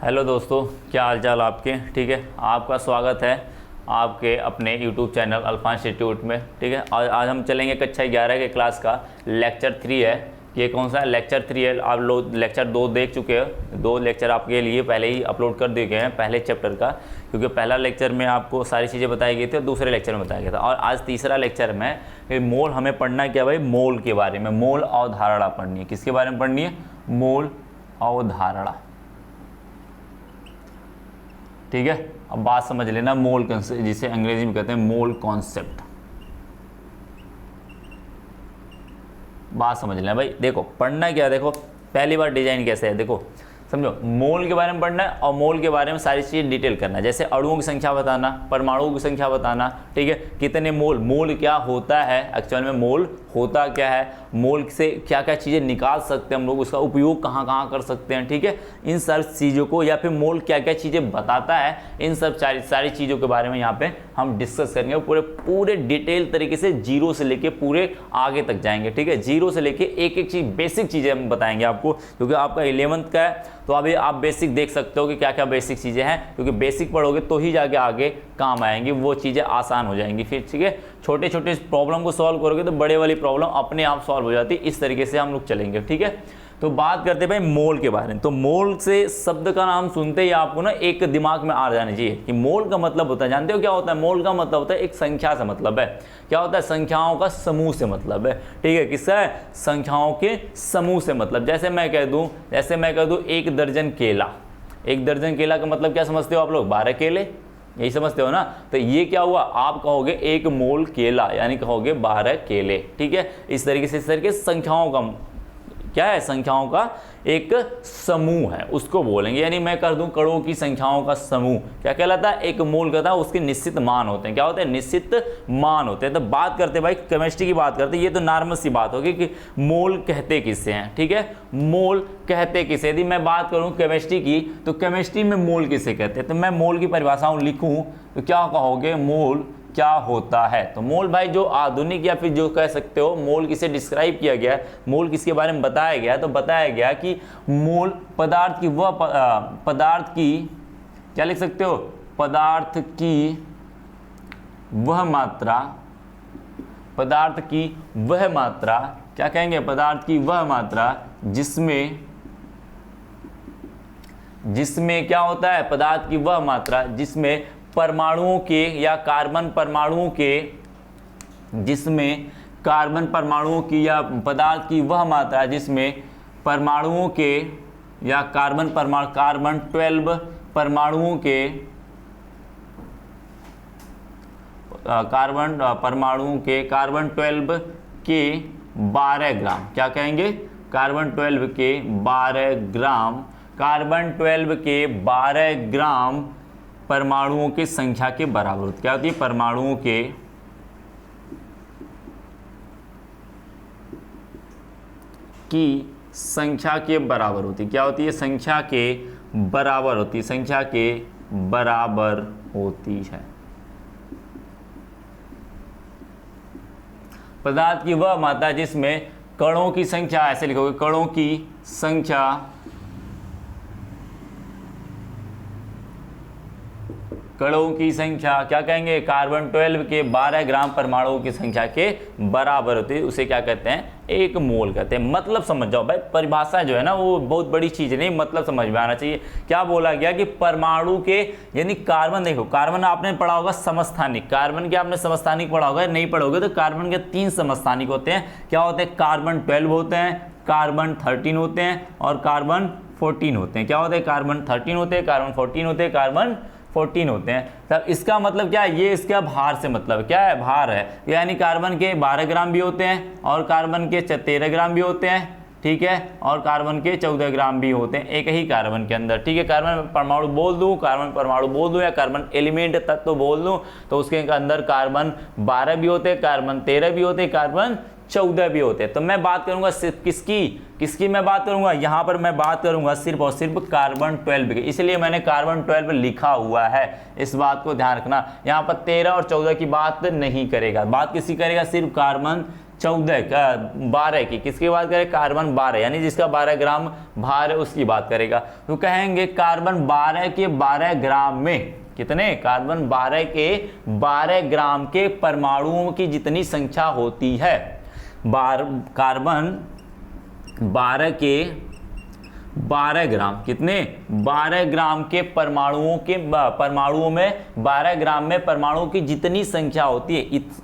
Hello दोस्तों, क्या हाल चाल आपके। ठीक है, आपका स्वागत है आपके अपने यूट्यूब चैनल अल्फा इंस्टीट्यूट में। ठीक है, और आज हम चलेंगे कक्षा 11 के क्लास का लेक्चर 3 है। ये कौन सा लेक्चर 3 है? आप लोग लेक्चर 2 देख चुके हो। 2 लेक्चर आपके लिए पहले ही अपलोड कर दिए गए हैं पहले चैप्टर का, क्योंकि पहला लेक्चर में आपको सारी चीज़ें बताई गई थी और दूसरे लेक्चर में बताया गया था। और आज तीसरा लेक्चर में मोल हमें पढ़ना क्या भाई? मोल के बारे में, मोल अवधारणा पढ़नी है। किसके बारे में पढ़नी है? मोल अवधारणा। ठीक है, अब बात समझ लेना। मोल कॉन्सेप्ट, जिसे अंग्रेजी में कहते हैं मोल कॉन्सेप्ट, बात समझ लेना भाई। देखो पढ़ना क्या है, देखो पहली बार डिजाइन कैसे है, देखो समझो। मोल के बारे में पढ़ना है और मोल के बारे में सारी चीज़ डिटेल करना है। जैसे अणुओं की संख्या बताना, परमाणुओं की संख्या बताना। ठीक है, कितने मोल, मोल क्या होता है एक्चुअल में, मोल होता क्या है, मोल से क्या क्या चीज़ें निकाल सकते हैं हम लोग, उसका उपयोग कहाँ कहाँ कर सकते हैं। ठीक है, इन सब चीज़ों को, या फिर मोल क्या क्या चीज़ें बताता है, इन सब सारी चीज़ों के बारे में यहाँ पे हम डिस्कस करेंगे। पूरे डिटेल तरीके से जीरो से लेके पूरे आगे तक जाएंगे। ठीक है, जीरो से लेके एक एक चीज़, बेसिक चीज़ें हम बताएंगे आपको, क्योंकि आपका 11th का है। तो अभी आप बेसिक देख सकते हो कि क्या क्या बेसिक चीज़ें हैं, क्योंकि बेसिक पढ़ोगे तो ही जाके आगे काम आएंगी, वो चीज़ें आसान हो जाएंगी फिर। ठीक है, छोटे छोटे प्रॉब्लम को सॉल्व करोगे तो बड़े वाली प्रॉब्लम अपने आप सॉल्व हो जाती है। इस तरीके से हम लोग चलेंगे। ठीक है, तो बात करते भाई मोल के बारे में। तो मोल से शब्द का नाम सुनते ही आपको ना एक दिमाग में आ जाना चाहिए कि मोल का मतलब होता है, जानते हो क्या होता है? मोल का मतलब होता है एक संख्या से मतलब है। क्या होता है? संख्याओं का समूह से मतलब है। ठीक है, किसका है? संख्याओं के समूह से मतलब। जैसे मैं कह दूं 1 दर्जन केला। 1 दर्जन केला का मतलब क्या समझते हो आप लोग? 12 केले, यही समझते हो ना। तो ये क्या हुआ? आप कहोगे 1 मोल केला, यानी कहोगे 12 केले। ठीक है, इस तरीके से संख्याओं का क्या है? संख्याओं का एक समूह है, उसको बोलेंगे। यानी मैं कर दूं कणों की संख्याओं का समूह, क्या कहलाता है? एक मोल कहता है। उसके निश्चित मान होते हैं। क्या होते हैं? निश्चित मान होते हैं। तो बात करते भाई केमिस्ट्री की बात करते हैं। ये तो नॉर्मल सी बात होगी कि मोल कहते किससे हैं। ठीक है, मोल कहते किसे? यदि मैं बात करूं केमिस्ट्री की, तो केमिस्ट्री में मोल किसे कहते हैं? तो मैं मोल की परिभाषाओं लिखूं तो क्या कहोगे? मोल क्या होता है? तो मोल भाई जो आधुनिक, या फिर जो कह सकते हो मोल किसे डिस्क्राइब किया गया है, मोल किसके बारे में बताया गया है, तो बताया गया कि मोल पदार्थ की वह पदार्थ की, क्या लिख सकते हो? पदार्थ की वह मात्रा, पदार्थ की वह मात्रा, क्या कहेंगे? पदार्थ की वह मात्रा जिसमें क्या होता है? पदार्थ की वह मात्रा जिसमें परमाणुओं के या कार्बन परमाणुओं के, जिसमें कार्बन परमाणुओं की या पदार्थ की वह मात्रा जिसमें परमाणुओं के या कार्बन 12 परमाणुओं के, कार्बन 12 के 12 ग्राम, क्या कहेंगे? कार्बन 12 के 12 ग्राम, कार्बन 12 के 12 ग्राम परमाणुओं की संख्या के बराबर होती है। क्या होती है? परमाणुओं के की संख्या के बराबर होती है। क्या होती है? संख्या के बराबर होती है। संख्या के बराबर होती है। पदार्थ की वह मात्रा जिसमें कणों की संख्या, ऐसे लिखोगे, कणों की संख्या क्या कहेंगे? कार्बन 12 के 12 ग्राम परमाणुओं की संख्या के बराबर होती है। उसे क्या कहते हैं? एक मोल कहते हैं। मतलब समझ जाओ भाई, परिभाषा जो है ना वो बहुत बड़ी चीज नहीं, मतलब समझ में आना चाहिए। क्या बोला गया कि परमाणु के, यानी कार्बन, देखो कार्बन आपने पढ़ा होगा समस्थानिक, कार्बन के आपने समस्थानिक पढ़ा होगा, नहीं पढ़ोगे तो कार्बन के 3 समस्थानिक होते हैं। क्या होते हैं? कार्बन 12 होते हैं, कार्बन 13 होते हैं और कार्बन 14 होते हैं। क्या होते हैं? कार्बन 13 होते हैं, कार्बन 14 होते हैं, कार्बन 14 होते हैं। तब इसका मतलब क्या है? ये इसका भार से मतलब क्या है? भार है। यानी कार्बन के 12 ग्राम भी होते हैं और कार्बन के 13 ग्राम भी होते हैं। ठीक है, और कार्बन के 14 ग्राम भी होते हैं एक ही कार्बन के अंदर। ठीक है, कार्बन परमाणु बोल दूं, कार्बन परमाणु बोल दूं या कार्बन एलिमेंट तत्व बोल दूं, तो उसके अंदर कार्बन 12 भी होते हैं, कार्बन 13 भी होते हैं, कार्बन 14 भी होते हैं। तो मैं बात करूंगा सिर्फ किसकी मैं बात करूंगा? यहां पर मैं बात करूंगा सिर्फ और सिर्फ कार्बन 12 की, इसलिए मैंने कार्बन 12 लिखा हुआ है। इस बात को ध्यान रखना, यहां पर 13 और 14 की बात नहीं करेगा। बात किसकी करेगा? सिर्फ कार्बन 14 का 12 की, किसकी बात करें, कार्बन 12 यानी जिसका 12 ग्राम भार है उसकी बात करेगा। तो कहेंगे कार्बन 12 के 12 ग्राम में कितने, कार्बन 12 के 12 ग्राम के परमाणुओं की जितनी संख्या होती है, कार्बन 12 के 12 ग्राम, कितने, 12 ग्राम के परमाणुओं में 12 ग्राम में परमाणुओं की जितनी संख्या होती है,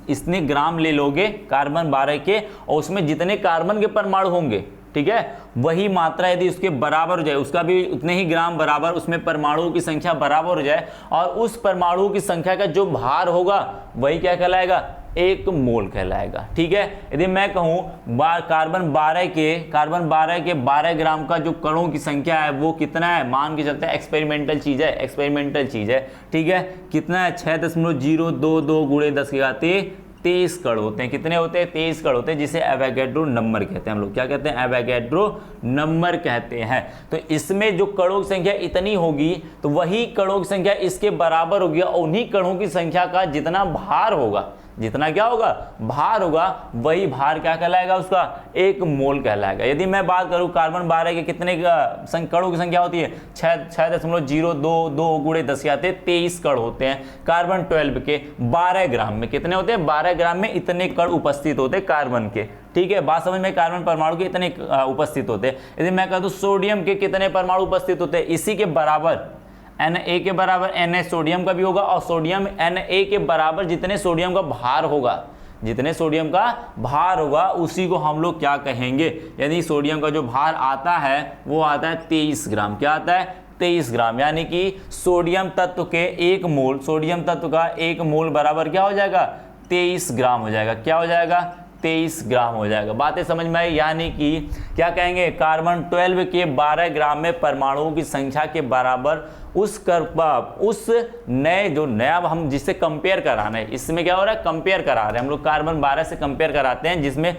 इसने ग्राम ले लोगे कार्बन 12 के, और उसमें जितने कार्बन के परमाणु होंगे, ठीक है, वही मात्रा यदि उसके बराबर हो जाए, उसका भी उतने ही ग्राम बराबर, उसमें परमाणुओं की संख्या बराबर हो जाए, और उस परमाणु की संख्या का जो भार होगा वही क्या कहलाएगा, 1 मोल कहलाएगा। ठीक है, यदि मैं कहूं कार्बन 12 के 12 ग्राम का जो कणों की संख्या है वो कितना है, मान के चलते हैं एक्सपेरिमेंटल चीज है, ठीक है, कितना है, 6.022 गुणे 10 की घात 23 कण होते हैं। कितने होते हैं, 23 कण होते हैं, जिसे एवोगैड्रो नंबर कहते हैं। हम लोग क्या कहते हैं, एवोगैड्रो नंबर कहते हैं। तो इसमें जो कणों की संख्या इतनी होगी तो वही कणों की संख्या इसके बराबर होगी, और उन्हीं कणों की संख्या का जितना भार होगा, जितना क्या होगा, भार होगा, वही भार क्या कहलाएगा, उसका 1 मोल कहलाएगा। यदि मैं बात करूं कार्बन 12 के कितने कणों की संख्या होती है, 6.022 गुणे 10 की घात 23 कण होते हैं। कार्बन 12 के 12 ग्राम में कितने होते हैं, 12 ग्राम में इतने कण उपस्थित होते हैं कार्बन के। ठीक है, बात समझ में, कार्बन परमाणु के इतने उपस्थित होते हैं। यदि मैं कह दूं सोडियम के कितने परमाणु उपस्थित होते हैं, इसी के बराबर Na के बराबर Na सोडियम का भी होगा, और सोडियम Na के बराबर जितने सोडियम का भार होगा, जितने सोडियम का भार होगा उसी को हम लोग क्या कहेंगे, यानी सोडियम का जो भार आता है वो आता है 23 ग्राम। क्या आता है, 23 ग्राम, यानी कि सोडियम तत्व के 1 मोल, सोडियम तत्व का 1 मोल बराबर क्या हो जाएगा, 23 ग्राम हो जाएगा। क्या हो जाएगा, 23 ग्राम हो जाएगा। बातें समझ में आई, यानी कि क्या कहेंगे, कार्बन 12 के 12 ग्राम में परमाणुओं की संख्या के बराबर उस नए जो नया हम जिससे कंपेयर कराना है, इसमें क्या हो रहा है, कंपेयर करा रहे हैं हम लोग, कार्बन 12 से कंपेयर कराते हैं, जिसमें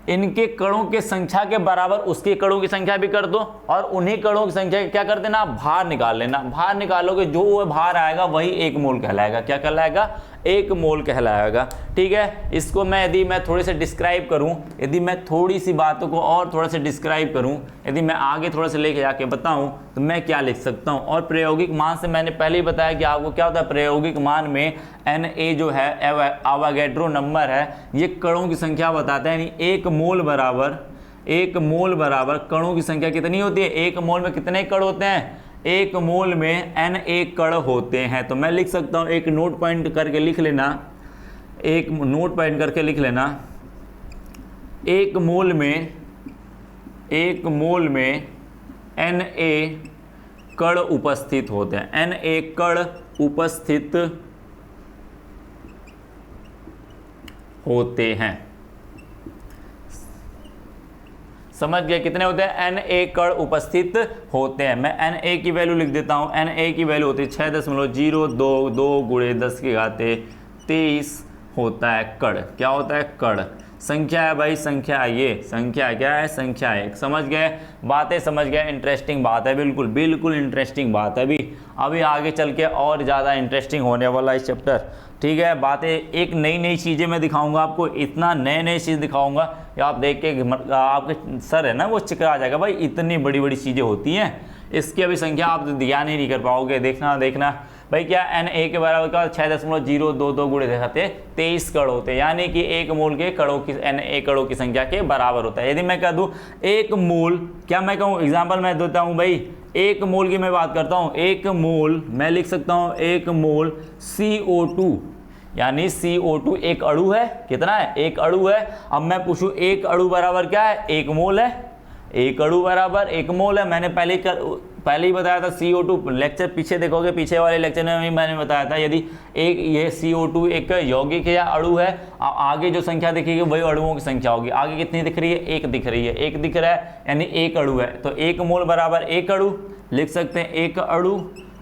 इनके कणों के संख्या के बराबर उसके कणों की संख्या भी कर दो, और उन्हीं कणों की संख्या क्या कर देना, भार निकाल लेना। भार निकालोगे जो वो भार आएगा वही 1 मोल कहलाएगा। क्या कहलाएगा, 1 मोल कहलाएगा। ठीक है, इसको यदि मैं थोड़े से डिस्क्राइब करूं, यदि मैं थोड़ी सी बातों को और थोड़ा सा डिस्क्राइब करूं, यदि मैं आगे थोड़ा सा लेके जाके बताऊं तो मैं क्या लिख सकता हूं। और प्रायोगिक मान से मैंने पहले ही बताया कि आपको क्या होता है, प्रायोगिक मान में Na जो है एवोगैड्रो नंबर है, ये कणों की संख्या बताता है, यानी 1 मोल बराबर कणों की संख्या कितनी होती है, 1 मोल में कितने कण होते हैं, 1 मोल में Na कण होते हैं। तो मैं लिख सकता हूं, एक नोट पॉइंट करके लिख लेना, 1 मोल में Na कण उपस्थित होते हैं, Na कण उपस्थित होते हैं। समझ गए, कितने होते हैं, Na कण उपस्थित होते हैं। मैं Na की वैल्यू लिख देता हूं, Na की वैल्यू होती है 6.022 गुणे 10 की घात 23 होता है कण। क्या होता है, कण। संख्या है भाई, संख्या है, ये संख्या क्या है, संख्या है। समझ गए, बातें समझ गए, इंटरेस्टिंग बात है, बिल्कुल इंटरेस्टिंग बात है। अभी आगे चल के और ज़्यादा इंटरेस्टिंग होने वाला है चैप्टर। ठीक है, बातें, एक नई चीज़ें मैं दिखाऊंगा आपको, इतना नए चीज़ दिखाऊंगा कि आप देख के आपके सर है ना वो चिकरा जाएगा, भाई इतनी बड़ी चीज़ें होती हैं, इसकी अभी संख्या आप ध्यान ही नहीं कर पाओगे। देखना भाई, क्या Na के बराबर क्या, 6.022 गुणे 23 कण होते हैं, यानी कि 1 मोल के कणों की Na कणों की संख्या के बराबर होता है। यदि मैं कह दूं 1 मोल, क्या मैं कहूँ, एग्जाम्पल मैं देता हूँ भाई, 1 मोल की मैं बात करता हूँ, 1 मोल मैं लिख सकता हूँ, 1 मोल CO2, यानी CO2 एक अणु है, कितना है, 1 अणु है। अब मैं पूछूं 1 अणु बराबर क्या है, 1 मोल है, 1 अणु बराबर 1 मोल है। मैंने पहले ही बताया था, CO2 लेक्चर पीछे देखोगे, पीछे वाले लेक्चर में भी मैंने बताया था, यदि ये CO2 एक यौगिक या अणु है, आगे जो संख्या दिखेगी वही अणुओं की संख्या होगी। आगे कितनी दिख रही है, 1 दिख रही है, 1 दिख रहा है, यानी 1 अणु है। तो 1 मोल बराबर 1 अणु लिख सकते हैं, 1 अणु।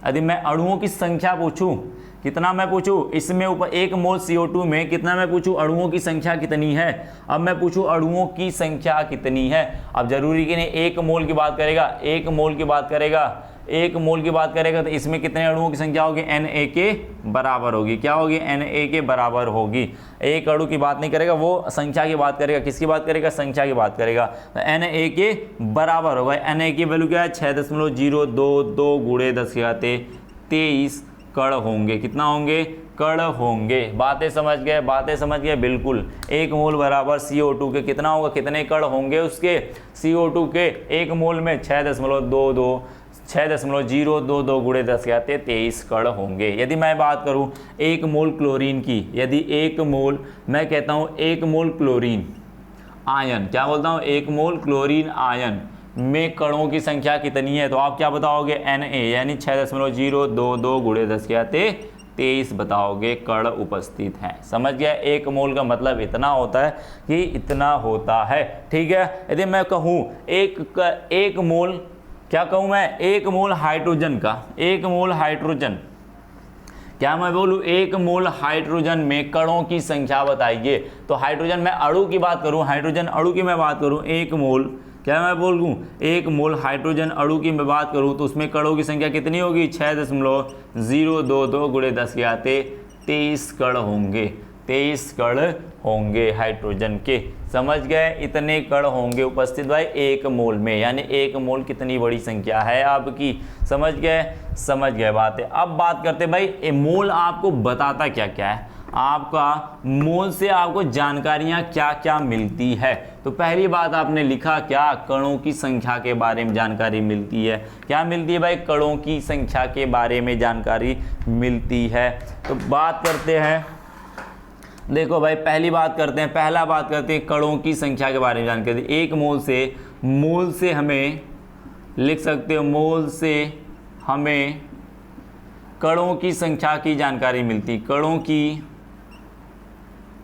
यदि मैं अणुओं की संख्या पूछूं, कितना मैं पूछूं, इसमें ऊपर 1 मोल CO2 में कितना मैं पूछूं, अणुओं की संख्या कितनी है। अब मैं पूछूं अणुओं की संख्या कितनी है, अब जरूरी कि नहीं 1 मोल की बात करेगा, 1 मोल की बात करेगा, एक मोल की बात करेगा तो इसमें कितने अणुओं की संख्या होगी, Na के बराबर होगी। क्या होगी, Na के बराबर होगी। एक अणु की बात नहीं करेगा, वो संख्या की बात करेगा। किसकी बात करेगा, संख्या की बात करेगा। तो Na के बराबर होगा। Na की वैल्यू क्या है, 6.022 गुणे 10⁻23 कण होंगे। कितना होंगे, कण होंगे। बातें समझ गए, बातें समझ गए, बिल्कुल। एक मोल बराबर CO2 के कितना होगा, कितने कण होंगे उसके, CO2 के एक मोल में 6.022 गुणे 10⁻23 कण होंगे। यदि मैं बात करूं एक मोल क्लोरीन की, यदि एक मोल, मैं कहता हूं एक मोल क्लोरीन आयन, क्या बोलता हूं, एक मोल क्लोरीन आयन में कणों की संख्या कितनी है, तो आप क्या बताओगे, Na यानी 6.022 गुणे 10⁻23 बताओगे कण उपस्थित है। समझ गया। एक मोल का मतलब इतना होता है कि इतना होता है। ठीक है। यदि मैं कहूँ एक मोल, क्या कहूँ मैं, एक मोल हाइड्रोजन का, एक मोल हाइड्रोजन, क्या मैं बोलूँ, एक मोल हाइड्रोजन में कणों की संख्या बताइए। तो हाइड्रोजन में अणु की बात करूँ, हाइड्रोजन अणु की मैं बात करूँ, एक मोल, क्या मैं बोलूँ, एक मोल हाइड्रोजन अणु की मैं बात करूँ तो उसमें कणों की संख्या कितनी होगी, 6.022 गुणे 10⁻23 कण होंगे। 23 कण होंगे हाइड्रोजन के। समझ गए, इतने कण होंगे उपस्थित भाई एक मोल में, यानी एक मोल कितनी बड़ी संख्या है आपकी। समझ गए, समझ गए बात है। अब बात करते भाई मोल आपको बताता क्या क्या है, आपका मोल से आपको जानकारियां क्या क्या मिलती है। तो पहली बात आपने लिखा क्या, कणों की संख्या के बारे में जानकारी मिलती है। क्या मिलती है भाई, कणों की संख्या के बारे में जानकारी मिलती है। तो बात करते हैं, देखो भाई पहली बात करते हैं, पहला बात करते हैं कणों की संख्या के बारे में जानकारी। एक मोल से हमें लिख सकते हो, मोल से हमें कणों की संख्या की जानकारी मिलती, कणों की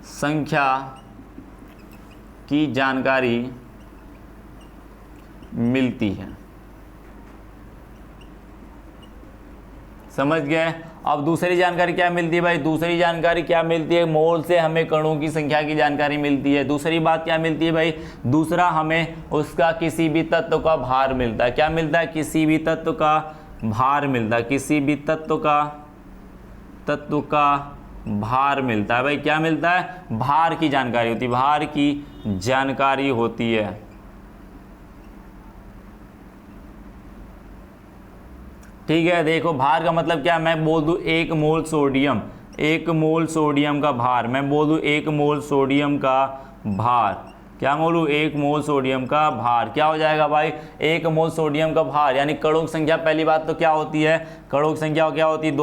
संख्या की जानकारी मिलती है। समझ गए। अब दूसरी जानकारी क्या मिलती है भाई, दूसरी जानकारी क्या मिलती है, मोल से हमें कणों की संख्या की जानकारी मिलती है। दूसरी बात क्या मिलती है भाई, दूसरा हमें उसका किसी भी तत्व का भार मिलता है। क्या मिलता है, किसी भी तत्व का भार मिलता है, किसी भी तत्व का भार मिलता है। भाई क्या मिलता है, भार की जानकारी होती है, भार की जानकारी होती है। ठीक है। देखो भार का मतलब क्या, मैं बोल दूं एक मोल सोडियम, एक मोल सोडियम का भार, मैं बोल दूं एक मोल सोडियम का भार, क्या बोलूं, एक मोल सोडियम का भार क्या हो जाएगा भाई, एक मोल सोडियम का भार, यानी कणों की संख्या पहली बात तो क्या होती है, कणों की संख्या क्या होती है,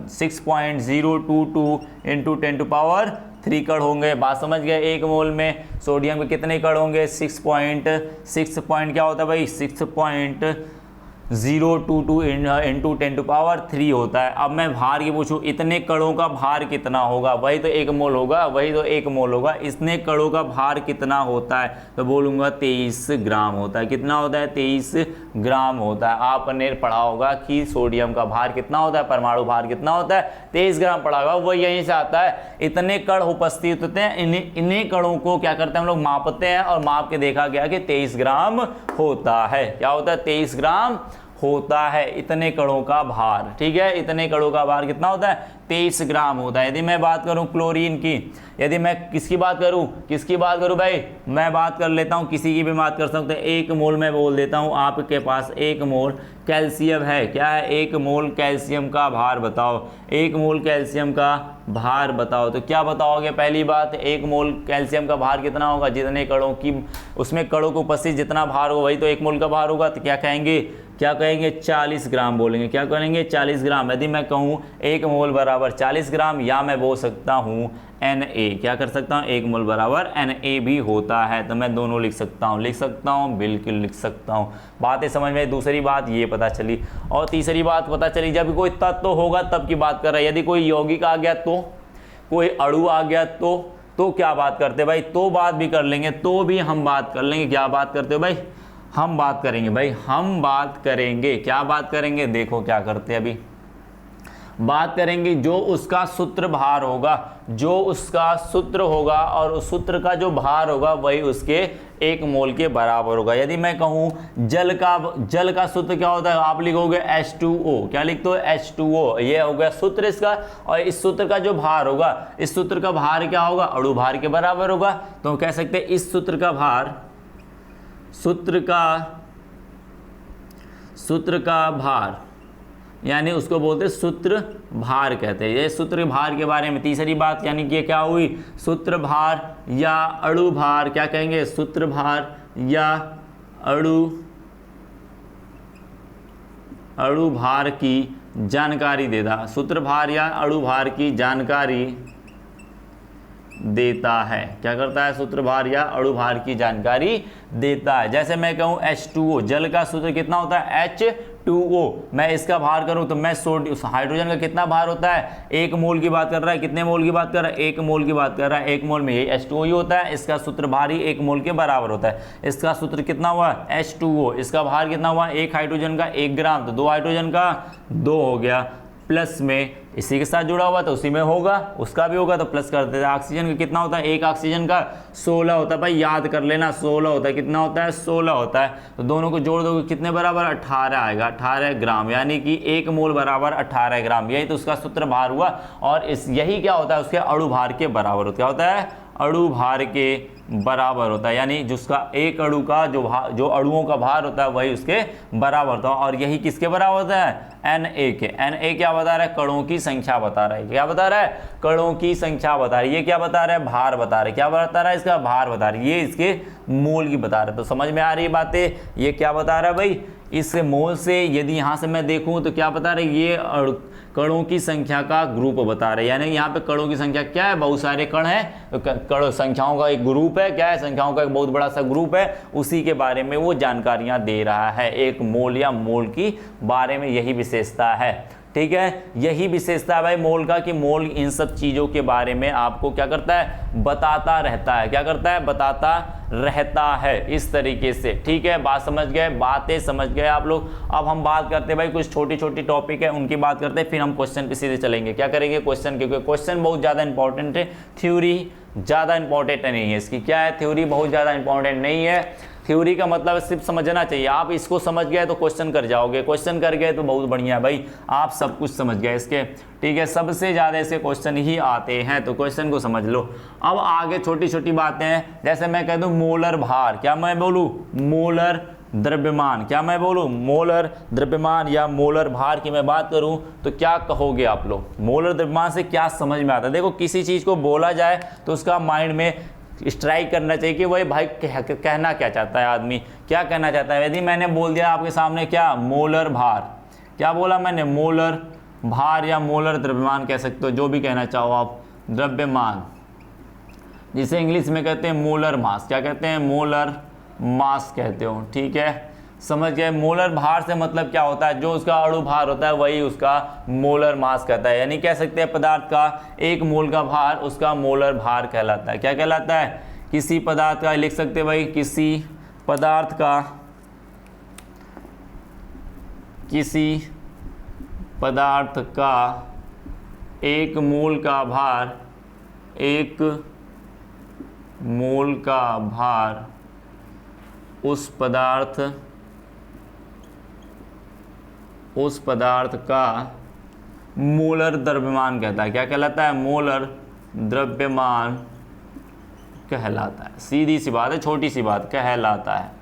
6.022 इंटू 10⁻³ कण होंगे। बात समझ गए। एक मोल में सोडियम के कितने कण होंगे, 6 क्या होता है भाई, 6.022 इंटू 10⁻³ होता है। अब मैं भार की पूछूं, इतने कणों का भार कितना होगा, वही तो एक मोल होगा, वही तो एक मोल होगा। इतने कणों का भार कितना होता है, तो बोलूँगा 23 ग्राम होता है। कितना होता है, 23 ग्राम होता है। आपने पढ़ा होगा कि सोडियम का भार कितना होता है, परमाणु भार कितना होता है, 23 ग्राम पढ़ा होगा, वो यहीं से आता है। इतने कण उपस्थित होते हैं, इन्हीं कणों को क्या करते हैं हम लोग, मापते हैं, और माप के देखा गया कि 23 ग्राम होता है। क्या होता है, 23 ग्राम होता है इतने कणों का भार। ठीक है, इतने कणों का भार कितना होता है, 23 ग्राम होता है। यदि मैं बात करूं क्लोरीन की, यदि मैं किसकी बात करूं, किसकी बात करूं भाई, मैं बात कर लेता हूं, किसी की भी बात कर सकते हैं। एक मोल मैं बोल देता हूं, आपके पास एक मोल कैल्शियम है। क्या है, एक मोल कैल्शियम का भार बताओ, एक मोल कैल्शियम का भार बताओ। तो क्या बताओगे, पहली बात, एक मोल कैल्शियम का भार कितना होगा, जितने कणों की, उसमें कणों को उपस्थित जितना भार होगा वही तो एक मोल का भार होगा। तो क्या कहेंगे, क्या कहेंगे, 40 ग्राम बोलेंगे। क्या करेंगे, 40 ग्राम। यदि मैं कहूँ एक मोल बराबर 40 ग्राम, या मैं बोल सकता हूँ Na, क्या कर सकता हूँ, एक मोल बराबर Na भी होता है। तो मैं दोनों लिख सकता हूँ, लिख सकता हूँ, बिल्कुल लिख सकता हूँ। बातें समझ में। दूसरी बात ये पता चली, और तीसरी बात पता चली, जब कोई तत्व होगा तब की बात कर रहा है। यदि कोई यौगिक आ गया, तो कोई अणु आ गया, तो क्या बात करते भाई, तो बात भी कर लेंगे, तो भी हम बात कर लेंगे। क्या बात करते हो भाई, हम बात करेंगे भाई, हम बात करेंगे। क्या बात करेंगे, देखो क्या करते हैं अभी, बात करेंगे जो उसका सूत्र भार होगा, जो उसका सूत्र होगा और उस सूत्र का जो भार होगा वही उसके 1 मोल के बराबर होगा। यदि मैं कहूँ जल का सूत्र क्या होता है, आप लिखोगे H2O, क्या लिखते हो H2O, ये हो गया सूत्र इसका। और इस सूत्र का जो भार होगा, इस सूत्र का भार क्या होगा, अणु भार के बराबर होगा। तो हम कह सकते हैं इस सूत्र का भार, सूत्र का भार यानी उसको बोलते हैं सूत्र भार कहते हैं। ये सूत्र भार के बारे में तीसरी बात यानी कि क्या हुई, सूत्र भार या अणु भार, क्या कहेंगे, सूत्र भार या अणु भार की जानकारी देता, सूत्र भार या अणु भार की जानकारी देता है। क्या करता है, सूत्र भार या अणु भार की जानकारी देता है। जैसे मैं कहूँ H2O, जल का सूत्र कितना होता है H2O, मैं इसका भार करूं तो मैं हाइड्रोजन का कितना भार होता है, 1 मोल की बात कर रहा है, कितने मोल की बात कर रहा है, 1 मोल की बात कर रहा है। 1 मोल में यही H2O ही होता है, इसका सूत्र भार ही 1 मोल के बराबर होता है। इसका सूत्र कितना हुआ H2O, इसका भार कितना हुआ, 1 हाइड्रोजन का 1 ग्राम, तो 2 हाइड्रोजन का 2 हो गया, प्लस में इसी के साथ जुड़ा हुआ तो उसी में होगा, उसका भी होगा तो प्लस कर देते हैं। ऑक्सीजन का कितना होता है, 1 ऑक्सीजन का 16 होता है, भाई याद कर लेना 16 होता है, कितना होता है 16 होता है। तो दोनों को जोड़ दोगे कितने बराबर, 18 आएगा, 18 ग्राम, यानी कि 1 मोल बराबर 18 ग्राम, यही तो उसका सूत्र भार हुआ। और यही क्या होता है, उसके अणु भार के बराबर होता है। क्या होता है, अणु भार के बराबर होता है, यानी जिसका एक अणु का जो अणुओं का भार होता है वही उसके बराबर होता है। और यही किसके बराबर होता है, Na के। Na क्या बता रहा है, कणों की संख्या बता रहा है। क्या बता रहा है, कणों की संख्या बता रहा है। ये क्या बता रहा है, भार बता रहा है। क्या बता रहा है, इसका भार बता रहा है। ये इसके मोल की बता रहा है। तो समझ में आ रही बातें, ये क्या बता रहा है भाई, इस मोल से यदि यहाँ से मैं देखूँ तो क्या बता रहे, ये कणों की संख्या का ग्रुप बता रहे हैं। यानी यहाँ पे कणों की संख्या क्या है, बहुत सारे कण हैं, तो कण संख्याओं का एक ग्रुप है, क्या है, संख्याओं का एक बहुत बड़ा सा ग्रुप है, उसी के बारे में वो जानकारियां दे रहा है। एक मोल या मोल की बारे में यही विशेषता है, ठीक है। यही विशेषता है भाई मोल का, कि मोल इन सब चीज़ों के बारे में आपको क्या करता है, बताता रहता है। क्या करता है, बताता रहता है, इस तरीके से, ठीक है। बात समझ गए, बातें समझ गए आप लोग। अब हम बात करते हैं भाई कुछ छोटी छोटी टॉपिक है उनकी बात करते हैं, फिर हम क्वेश्चन पे सीधे चलेंगे। क्या करेंगे, क्वेश्चन, क्योंकि क्वेश्चन बहुत ज़्यादा इंपॉर्टेंट है, थ्योरी ज़्यादा इंपॉर्टेंट नहीं है इसकी। क्या है, थ्योरी बहुत ज़्यादा इंपॉर्टेंट नहीं है। थ्योरी का मतलब सिर्फ समझना चाहिए, आप इसको समझ गए तो क्वेश्चन कर जाओगे, क्वेश्चन कर गए तो बहुत बढ़िया भाई, आप सब कुछ समझ गए इसके, ठीक है। सबसे ज़्यादा ऐसे क्वेश्चन ही आते हैं, तो क्वेश्चन को समझ लो। अब आगे छोटी छोटी बातें हैं, जैसे मैं कह दूं मोलर भार, क्या मैं बोलूँ, मोलर द्रव्यमान, क्या मैं बोलूँ, मोलर द्रव्यमान या मोलर भार की मैं बात करूँ तो क्या कहोगे आप लोग, मोलर द्रव्यमान से क्या समझ में आता है। देखो किसी चीज़ को बोला जाए तो उसका माइंड में स्ट्राइक करना चाहिए कि वही भाई कहना क्या चाहता है, आदमी क्या कहना चाहता है। यदि मैंने बोल दिया आपके सामने क्या, मोलर भार, क्या बोला मैंने, मोलर भार या मोलर द्रव्यमान कह सकते हो, जो भी कहना चाहो आप, द्रव्यमान, जिसे इंग्लिश में कहते हैं मोलर मास, क्या कहते हैं, मोलर मास कहते हो, ठीक है। समझ गए, मोलर भार से मतलब क्या होता है, जो उसका अणु भार होता है वही उसका मोलर मास कहता है। यानी कह सकते हैं पदार्थ का 1 मोल का भार उसका मोलर भार कहलाता है। क्या कहलाता है, किसी पदार्थ का, लिख सकते हैं भाई, किसी पदार्थ का 1 मोल का भार, 1 मोल का भार उस पदार्थ का मोलर द्रव्यमान कहता है। क्या कहलाता है, मोलर द्रव्यमान कहलाता है। सीधी सी बात है, छोटी सी बात, कहलाता है।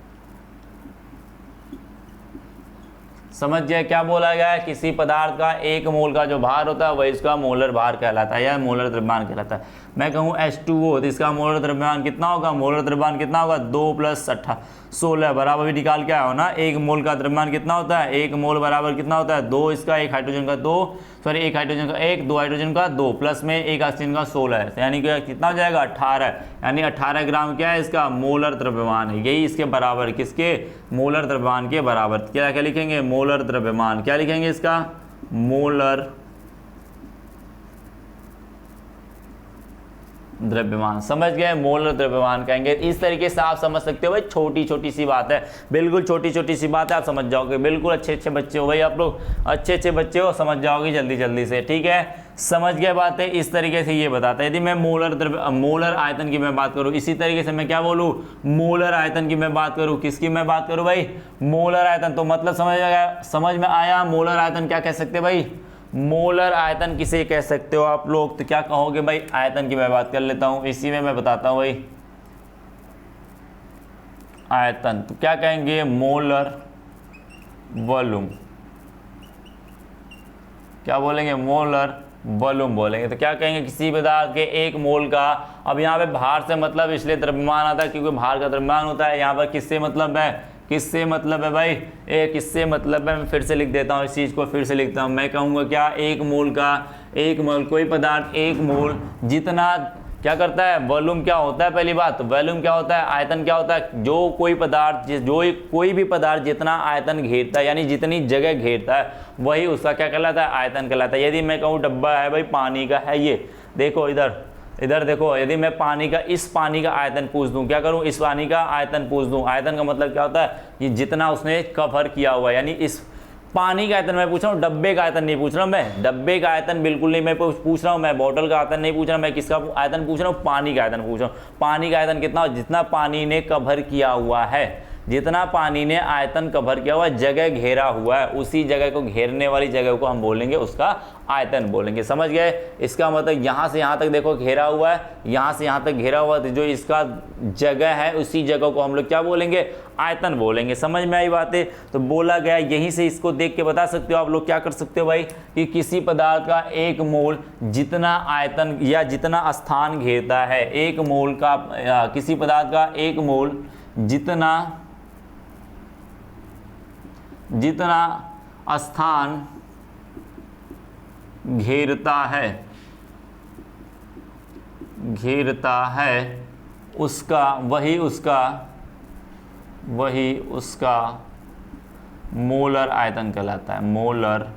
समझ गए क्या बोला गया है, किसी पदार्थ का 1 मोल का जो भार होता है वही इसका मोलर भार कहलाता है या मोलर द्रव्यमान कहलाता है। मैं कहूँ H2O तो इसका मोलर द्रव्यमान कितना होगा, मोलर द्रव्यमान कितना होगा, 2 + 16 बराबर भी निकाल के आया हो ना। 1 मोल का द्रव्यमान कितना होता है, 1 मोल बराबर कितना होता है, 2 इसका, 1 हाइड्रोजन का 2, सॉरी 1 हाइड्रोजन का 1, 2 हाइड्रोजन का 2, प्लस में 1 ऑक्सीजन का 16 है, यानी कि कितना हो जाएगा 18, यानी 18 ग्राम क्या है इसका मोलर द्रव्यमान है। यही इसके बराबर, किसके, मोलर द्रव्यमान के बराबर। क्या क्या लिखेंगे, मोलर द्रव्यमान, क्या लिखेंगे इसका, मोलर द्रव्यमान। समझ गए, मोलर द्रव्यमान कहेंगे। इस तरीके से आप समझ सकते हो भाई, छोटी छोटी सी बात है, बिल्कुल छोटी छोटी सी बात है, आप समझ जाओगे। बिल्कुल अच्छे अच्छे बच्चे हो भाई आप लोग, अच्छे अच्छे बच्चे हो, समझ जाओगे जल्दी जल्दी से। ठीक है, समझ गए बातें। इस तरीके से ये बताता है। यदि मैं मोलर आयतन की मैं बात करूं, इसी तरीके से मैं क्या बोलूं, मोलर आयतन की मैं बात करूं, किसकी मैं बात करूं भाई, मोलर आयतन। तो मतलब समझ में आया, मोलर आयतन क्या कह सकते हैं भाई, मोलर आयतन किसे कह सकते हो आप लोग, तो क्या कहोगे भाई, आयतन की मैं बात कर लेता हूं, इसी में मैं बताता हूं भाई आयतन। तो क्या कहेंगे, मोलर वॉल्यूम। क्या बोलेंगे, मोलर वॉल्यूम बोलेंगे। तो क्या कहेंगे, किसी पदार्थ के एक मोल का, अब यहाँ पे भार से मतलब इसलिए द्रव्यमान आता है क्योंकि भार का द्रव्यमान होता है। यहाँ पर किससे मतलब है, किससे मतलब है भाई, किससे मतलब है, मैं फिर से लिख देता हूँ इस चीज़ को, फिर से लिखता हूँ। मैं कहूँगा क्या, एक मोल का, एक मोल, कोई पदार्थ एक मोल जितना क्या करता है, वॉल्यूम क्या होता है, पहली बात तो वॉल्यूम क्या होता है, आयतन क्या होता है, जो कोई पदार्थ कोई भी पदार्थ जितना आयतन घेरता है, यानी जितनी जगह घेरता है, वही उसका क्या कहलाता है, आयतन कहलाता है। यदि मैं कहूँ डब्बा है भाई, पानी का है, ये देखो इधर देखो, यदि मैं इस पानी का आयतन पूछ दूं, क्या करूं, इस पानी का आयतन पूछ दूं, आयतन का मतलब क्या होता है, कि जितना उसने कवर किया हुआ है, यानी इस पानी का आयतन मैं पूछ रहा हूँ, डब्बे का आयतन नहीं पूछ रहा हूँ मैं, डब्बे का आयतन बिल्कुल नहीं मैं पूछ रहा हूँ, मैं बोतल का आयतन नहीं पूछ रहा, मैं किसका आयतन पूछ रहा हूँ, पानी का आयतन पूछ रहा हूँ। पानी का आयतन कितना, जितना पानी ने कवर किया हुआ है, जितना पानी ने आयतन कवर किया हुआ है, जगह घेरा हुआ है, उसी जगह को घेरने वाली जगह को हम बोलेंगे उसका आयतन बोलेंगे। समझ गए, इसका मतलब यहाँ से यहाँ तक देखो घेरा हुआ है, यहाँ से यहाँ तक घेरा हुआ है, जो इसका जगह है उसी जगह को हम लोग क्या बोलेंगे, आयतन बोलेंगे। समझ में आई बातें, तो बोला गया, यहीं से इसको देख के बता सकते हो आप लोग क्या कर सकते हो भाई, कि किसी पदार्थ का एक मोल जितना आयतन या जितना स्थान घेरता है, एक मोल का, किसी पदार्थ का एक मोल जितना स्थान घेरता है उसका वही उसका मोलर आयतन कहलाता है, मोलर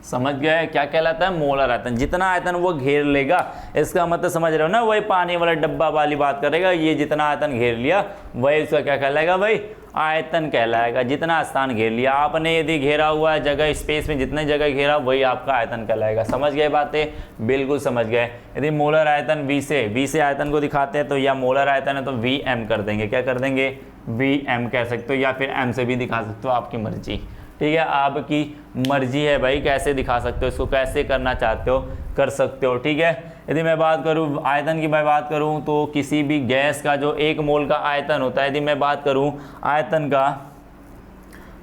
समझ गए क्या कहलाता है, मोलर आयतन। जितना आयतन वो घेर लेगा, इसका मतलब समझ रहे हो ना, वही पानी वाला डब्बा वाली बात करेगा, ये जितना आयतन घेर लिया वही उसका क्या कहलाएगा भाई, आयतन कहलाएगा। जितना स्थान घेर लिया आपने, यदि घेरा हुआ है जगह, स्पेस में जितने जगह घेरा वही आपका आयतन कहलाएगा। समझ गए बातें, बिल्कुल समझ गए। यदि मोलर आयतन V से आयतन को दिखाते हैं, तो या मोलर आयतन है तो Vm कर देंगे, क्या कर देंगे, Vm कह सकते हो, या फिर M से भी दिखा सकते हो, आपकी मर्जी। ठीक है, आपकी मर्जी है भाई, कैसे दिखा सकते हो इसको, कैसे करना चाहते हो कर सकते हो। ठीक है, यदि मैं बात करूं आयतन की, मैं बात करूं तो किसी भी गैस का जो एक मोल का आयतन होता है, यदि मैं बात करूं आयतन का,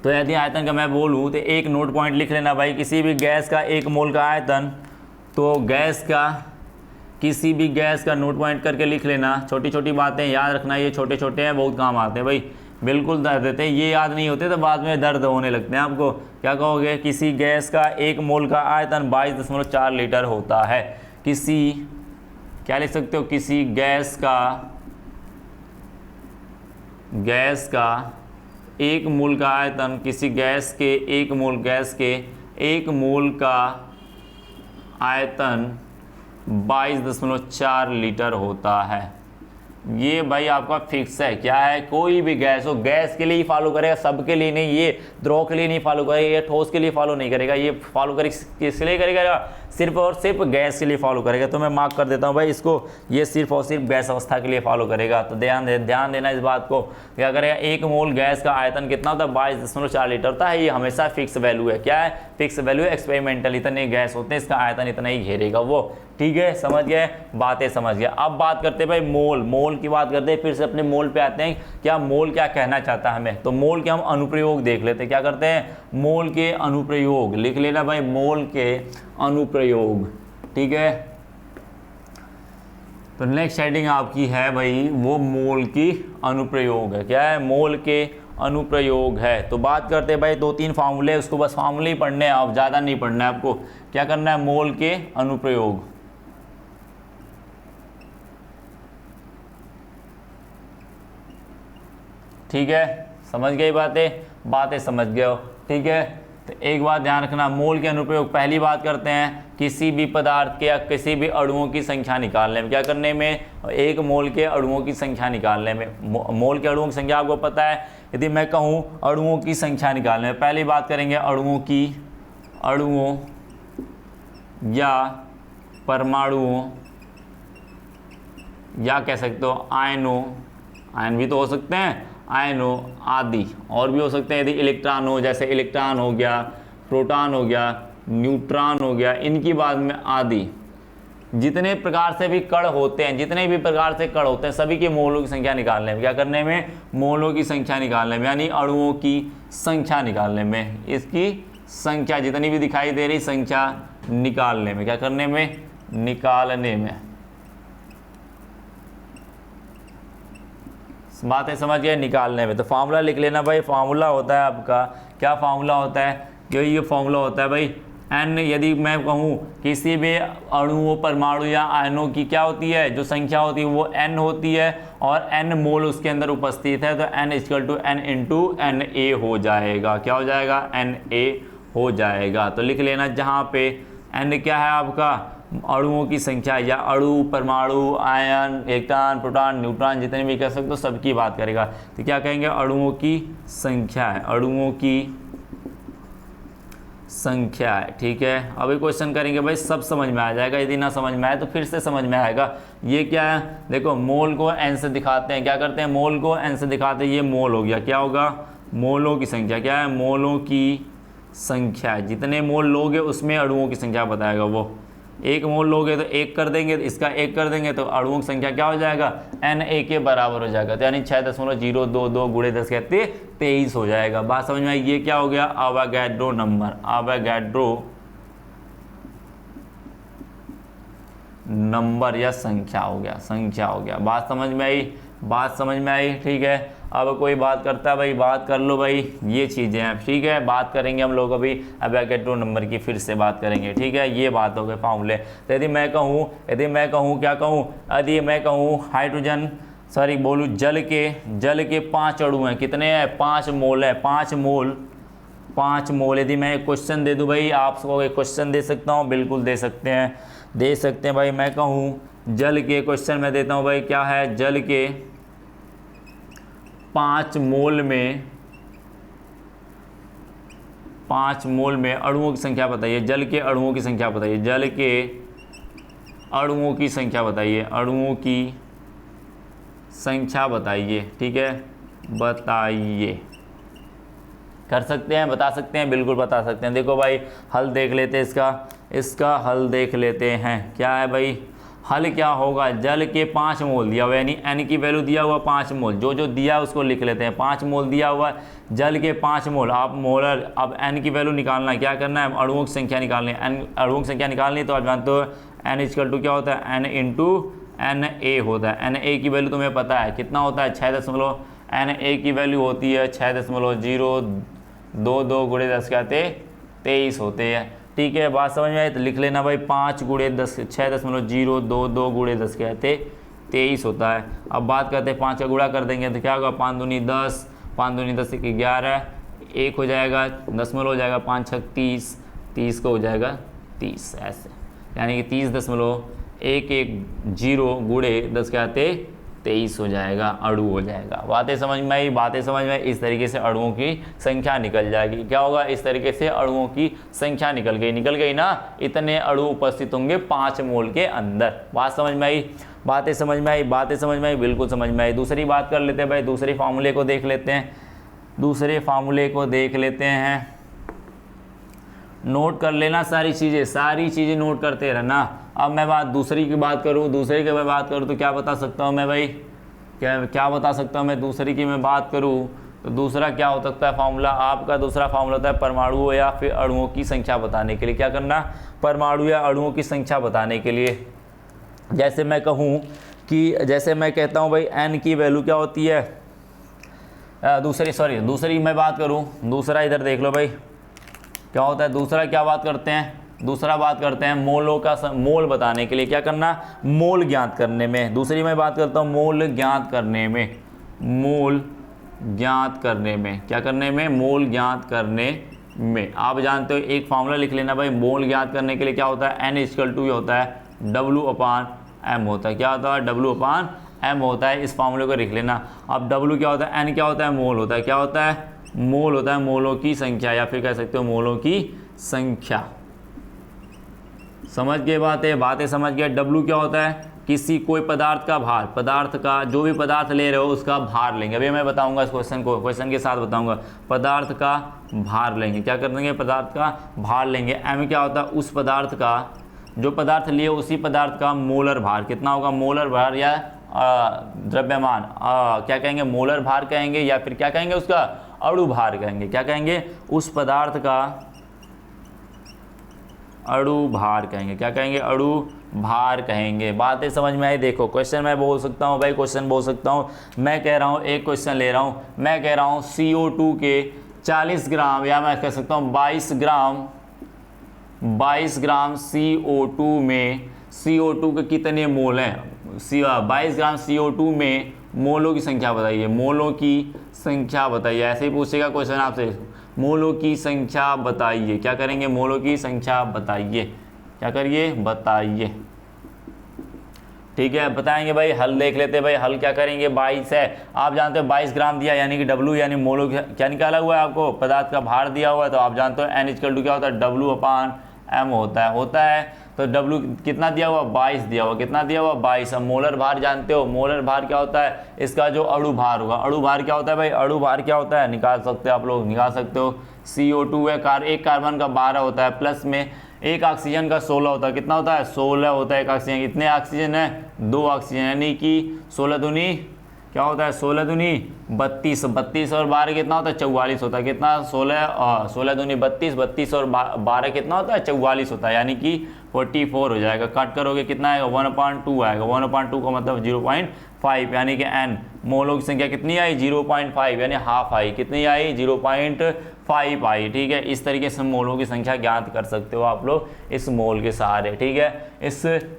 तो यदि आयतन का मैं बोलूं तो एक नोट पॉइंट लिख लेना भाई, किसी भी गैस का एक मोल का आयतन, तो किसी भी गैस का नोट पॉइंट करके लिख लेना। छोटी छोटी बातें याद रखना, ये छोटे छोटे हैं, बहुत काम आते हैं भाई, बिल्कुल दर्द देते हैं, ये याद नहीं होते तो बाद में दर्द होने लगते हैं आपको। क्या कहोगे, किसी गैस का एक मोल का आयतन 22.4 लीटर होता है। क्या लिख सकते हो, किसी गैस का एक मोल का आयतन, किसी गैस के एक मोल का आयतन 22.4 लीटर होता है। ये भाई आपका फिक्स है, क्या है, कोई भी गैस हो, गैस के लिए ही फॉलो करेगा, सबके लिए नहीं, ये द्रव के लिए नहीं फॉलो करेगा, ये ठोस के लिए फॉलो नहीं करेगा, ये फॉलो किसके लिए करेगा, सिर्फ और सिर्फ गैस के लिए फॉलो करेगा। तो मैं मार्क कर देता हूँ भाई इसको, ये सिर्फ और सिर्फ गैस अवस्था के लिए फॉलो करेगा। तो ध्यान देना इस बात को, क्या करेगा, एक मोल गैस का आयतन कितना होता है, 22.4 लीटर होता है। ये हमेशा फिक्स वैल्यू है, क्या है, फिक्स वैल्यू है, एक्सपेरिमेंटल इतने गैस होते हैं, इसका आयतन इतना ही घेरेगा वो। ठीक है, समझ गए बातें, समझ गए। अब बात करते हैं भाई मोल की बात करते हैं, फिर से अपने मोल पे आते हैं, क्या मोल क्या कहना चाहता है हमें। तो मोल के हम अनुप्रयोग देख लेते हैं, क्या करते हैं, मोल के अनुप्रयोग लिख लेना भाई, मोल के अनुप्रयोग। ठीक है, तो नेक्स्ट हेडिंग आपकी है भाई, वो मोल की अनुप्रयोग है। क्या है, मोल के अनुप्रयोग है। तो बात करते हैं भाई, 2-3 फार्मूले, उसको बस फार्मूले ही पढ़ने हैं, आप ज़्यादा नहीं पढ़ना है आपको। क्या करना है, मोल के अनुप्रयोग। ठीक है, समझ गई बातें समझ गए हो, ठीक है। तो एक बात ध्यान रखना, मोल के अनुप्रयोग पहली बात करते हैं किसी भी पदार्थ के या किसी भी अणुओं की संख्या निकालने में। क्या करने में? एक मोल के अणुओं की संख्या निकालने में। मोल के अणुओं की संख्या आपको पता है। यदि मैं कहूँ अणुओं की संख्या निकालने में, पहली बात करेंगे अणुओं या परमाणुओं या कह सकते हो आयन भी तो हो सकते हैं, आयनों आदि, और भी हो सकते हैं यदि इलेक्ट्रॉन हो, जैसे इलेक्ट्रॉन हो गया, प्रोटॉन हो गया, न्यूट्रॉन हो गया, इनकी बाद में आदि जितने प्रकार से भी कण होते हैं, जितने भी प्रकार से कण होते हैं, सभी के मोलों की संख्या निकालने में। क्या करने में? मोलों की संख्या निकालने में, यानी अणुओं की संख्या निकालने में। इसकी संख्या जितनी भी दिखाई दे रही संख्या निकालने में। क्या करने में? निकालने में। बातें समझ गए? निकालने में। तो फार्मूला लिख लेना भाई। फार्मूला होता है आपका, क्या फार्मूला होता है? ये फार्मूला होता है भाई n। यदि मैं कहूँ किसी भी अणुओं, परमाणु या आयनों की क्या होती है, जो संख्या होती है वो n होती है, और n मोल उसके अंदर उपस्थित है, तो n = n × Na हो जाएगा। क्या हो जाएगा? Na हो जाएगा। तो लिख लेना, जहाँ पे n क्या है आपका, अणुओं की संख्या, या अणु, परमाणु, आयन, इलेक्ट्रॉन, प्रोटॉन, न्यूट्रॉन जितने भी कह सकते हो सबकी बात करेगा। तो क्या कहेंगे? अणुओं की संख्या है, अणुओं की संख्या है, ठीक है। अभी क्वेश्चन करेंगे भाई, सब समझ में आ जाएगा। यदि ना समझ में आए तो फिर से समझ में आएगा। ये क्या है? देखो, मोल को n से दिखाते हैं। क्या करते हैं? मोल को n से दिखाते हैं। ये मोल हो गया। क्या होगा? मोलों की संख्या। क्या है? मोलों की संख्या। जितने मोल लोगे उसमें अणुओं की संख्या बताएगा वो। एक मोल लोगे तो एक कर देंगे, इसका एक कर देंगे तो अणुओं की संख्या क्या हो जाएगा? Na के बराबर हो जाएगा। तो यानी 6.022 गुणे 10 कहते 23 हो जाएगा। बात समझ में आई? ये क्या हो गया? Avogadro number. अवोगाड्रो नंबर या संख्या हो गया, संख्या हो गया। बात समझ में आई? बात समझ में आई, ठीक है। अब कोई बात करता है भाई, बात कर लो भाई, ये चीज़ें हैं, ठीक है। बात करेंगे हम लोग अभी अवोगाड्रो नंबर की, फिर से बात करेंगे, ठीक है। ये बात हो गई फार्मूले। तो यदि मैं कहूँ क्या कहूँ, यदि मैं कहूँ हाइड्रोजन, सॉरी बोलूँ जल के 5 अणु हैं। कितने हैं? 5 मोल है। 5 मोल। यदि मैं एक क्वेश्चन दे दूँ भाई, आपको एक क्वेश्चन दे सकता हूँ, बिल्कुल दे सकते हैं भाई। मैं कहूँ जल के, क्वेश्चन मैं देता हूँ भाई, क्या है? जल के 5 मोल में अणुओं की संख्या बताइए। जल के अणुओं की संख्या बताइए। जल के अणुओं की संख्या बताइए। अणुओं की संख्या बताइए, ठीक है। बताइए। कर सकते हैं? बता सकते हैं? बिल्कुल बता सकते हैं। देखो भाई, हल देख लेते हैं इसका हल देख लेते हैं। क्या है भाई हल? क्या होगा? जल के 5 मोल दिया हुआ, यानी n की वैल्यू दिया हुआ 5 मोल। जो दिया है उसको लिख लेते हैं। 5 मोल दिया हुआ, जल के 5 मोल। आप मोलर, अब n की वैल्यू निकालना है। क्या करना है? अणुओं की संख्या निकालनी है। अणुओं की संख्या निकालनी है तो आप जानते हो n = क्या होता है? n × Na होता है। Na की वैल्यू तुम्हें पता है कितना होता है? 6. Na की वैल्यू होती है 6.022 गुणे 10 कहते 23 होते हैं, ठीक है। बात समझ में आई? तो लिख लेना भाई, 5 गुणे 10, 6.022 गुणे 10 कहते 23 होता है। अब बात करते हैं 5 का गुणा कर देंगे तो क्या होगा? 5 दूनी 10, 5 दूनी 10 = 11, 1 हो जाएगा, दशमलव हो जाएगा, 5 6 30, 30 को हो जाएगा 30, ऐसे। यानी कि 30.110 गुणे 10 कहते 23 हो जाएगा, अणु हो जाएगा। बातें समझ में आई? बातें समझ में आई? इस तरीके से अणुओं की संख्या निकल जाएगी। क्या होगा? इस तरीके से अणुओं की संख्या निकल गई ना। इतने अणु उपस्थित होंगे 5 मोल के अंदर। बात समझ में आई? बातें समझ में आई? बातें समझ में आई? बिल्कुल समझ में आई। दूसरी बात कर लेते हैं भाई, दूसरे फार्मूले को देख लेते हैं। नोट कर लेना सारी चीज़ें नोट करते रहना। अब मैं दूसरे की बात करूँ तो क्या बता सकता हूँ मैं भाई? क्या बता सकता हूँ मैं? दूसरी की मैं बात करूँ तो दूसरा क्या हो सकता है फार्मूला? आपका दूसरा फार्मूला होता है परमाणुओं या फिर अणुओं की संख्या बताने के लिए। क्या करना? परमाणु या अणुओं की संख्या बताने के लिए। जैसे मैं कहता हूँ भाई n की वैल्यू क्या होती है? दूसरी मैं बात करूँ, दूसरा इधर देख लो भाई, क्या होता है? दूसरा बात करते हैं मोलों का मोल बताने के लिए। क्या करना? मोल ज्ञात करने में। दूसरी मैं बात करता हूँ मोल ज्ञात करने में। मोल ज्ञात करने में, क्या करने में, मोल ज्ञात करने में। आप जानते हो एक फार्मूला लिख लेना भाई, मोल ज्ञात करने के लिए क्या होता है, N=, होता है W/m होता है, क्या होता है, W/m होता है। इस फार्मूले को लिख लेना। अब W क्या होता है, N क्या होता है, मोल होता है, क्या होता है, मोल होता है, मोलों की संख्या, या फिर कह सकते हो मोलों की संख्या। समझ गए बातें समझ गए। W क्या होता है, किसी कोई पदार्थ का भार, पदार्थ का, जो भी पदार्थ ले रहे हो उसका भार लेंगे। अभी मैं बताऊंगा इस क्वेश्चन के साथ बताऊंगा। पदार्थ का भार लेंगे, क्या कर देंगे, पदार्थ का भार लेंगे। M क्या होता है, उस पदार्थ का, जो पदार्थ लिए उसी पदार्थ का मोलर भार कितना होगा, मोलर भार या द्रव्यमान, क्या कहेंगे, मोलर भार कहेंगे, या फिर क्या कहेंगे, उसका अणु भार कहेंगे। क्या कहेंगे, उस पदार्थ का अणु भार कहेंगे, क्या कहेंगे, अणु भार कहेंगे। बातें समझ में आई। देखो क्वेश्चन मैं बोल सकता हूँ भाई, क्वेश्चन बोल सकता हूँ। मैं कह रहा हूँ, एक क्वेश्चन ले रहा हूँ, मैं कह रहा हूँ CO2 के 40 ग्राम, या मैं कह सकता हूँ 22 ग्राम CO2 में, CO2 के कितने मोल हैं, 22 ग्राम CO2 में मोलों की संख्या बताइए, मोलों की संख्या बताइए। ऐसे ही पूछेगा क्वेश्चन आपसे, मोलों की संख्या बताइए। क्या करेंगे, मोलों की संख्या बताइए, क्या करिए, बताइए। ठीक है, बताएंगे भाई। हल देख लेते हैं भाई, हल क्या करेंगे, 22 है, आप जानते हो 22 ग्राम दिया, यानी कि W यानी मोलों क्या निकाला हुआ है आपको, पदार्थ का भार दिया हुआ है, तो आप जानते हो N= क्या होता है, W/m होता है। तो W कितना दिया हुआ, 22 दिया हुआ, कितना दिया हुआ, 22। अब मोलर भार जानते हो, मोलर भार क्या होता है, इसका जो अणु भार होगा, अणु भार क्या होता है भाई, अणु भार क्या होता है, निकाल सकते हो आप लोग, निकाल सकते हो। CO2 है, एक कार्बन का 12 होता है, प्लस में एक ऑक्सीजन का 16 होता है, कितना होता है, 16 होता है एक ऑक्सीजन। कितने ऑक्सीजन है, 2 ऑक्सीजन, यानी कि 16 दूनी क्या होता है, 16 दूनी 32, 32 और 12 कितना होता है, 44 होता है। कितना, 16 दूनी 32, 32 और 12 कितना होता है, 44 होता है, यानी कि 44 हो जाएगा। कट करोगे कितना आएगा, 1/2 आएगा। 1/2 का मतलब 0.5, यानी कि N मोलों की संख्या कितनी आई, 0.5, यानी हाफ आई। कितनी आई, 0.5 आई। ठीक है, इस तरीके से मोलों की संख्या ज्ञात कर सकते हो आप लोग इस मोल के सहारे। ठीक है,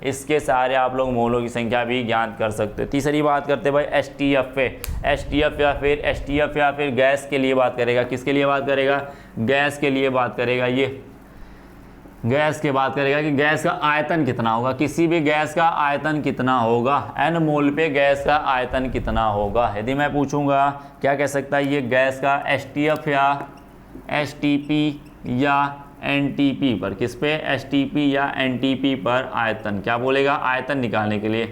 इसके सहारे आप लोग मोलों की संख्या भी ज्ञात कर सकते हो। तीसरी बात करते हैं भाई STF पे। STF या फिर गैस के लिए बात करेगा। किसके लिए बात करेगा, गैस के लिए बात करेगा। ये गैस की बात करेगा कि गैस का आयतन कितना होगा, किसी भी गैस का आयतन कितना होगा, N मोल पे गैस का आयतन कितना होगा। यदि मैं पूछूंगा क्या कह सकता है ये गैस का STF या STP या NTP पर, किस पे, STP या NTP पर आयतन, क्या बोलेगा, आयतन निकालने के लिए,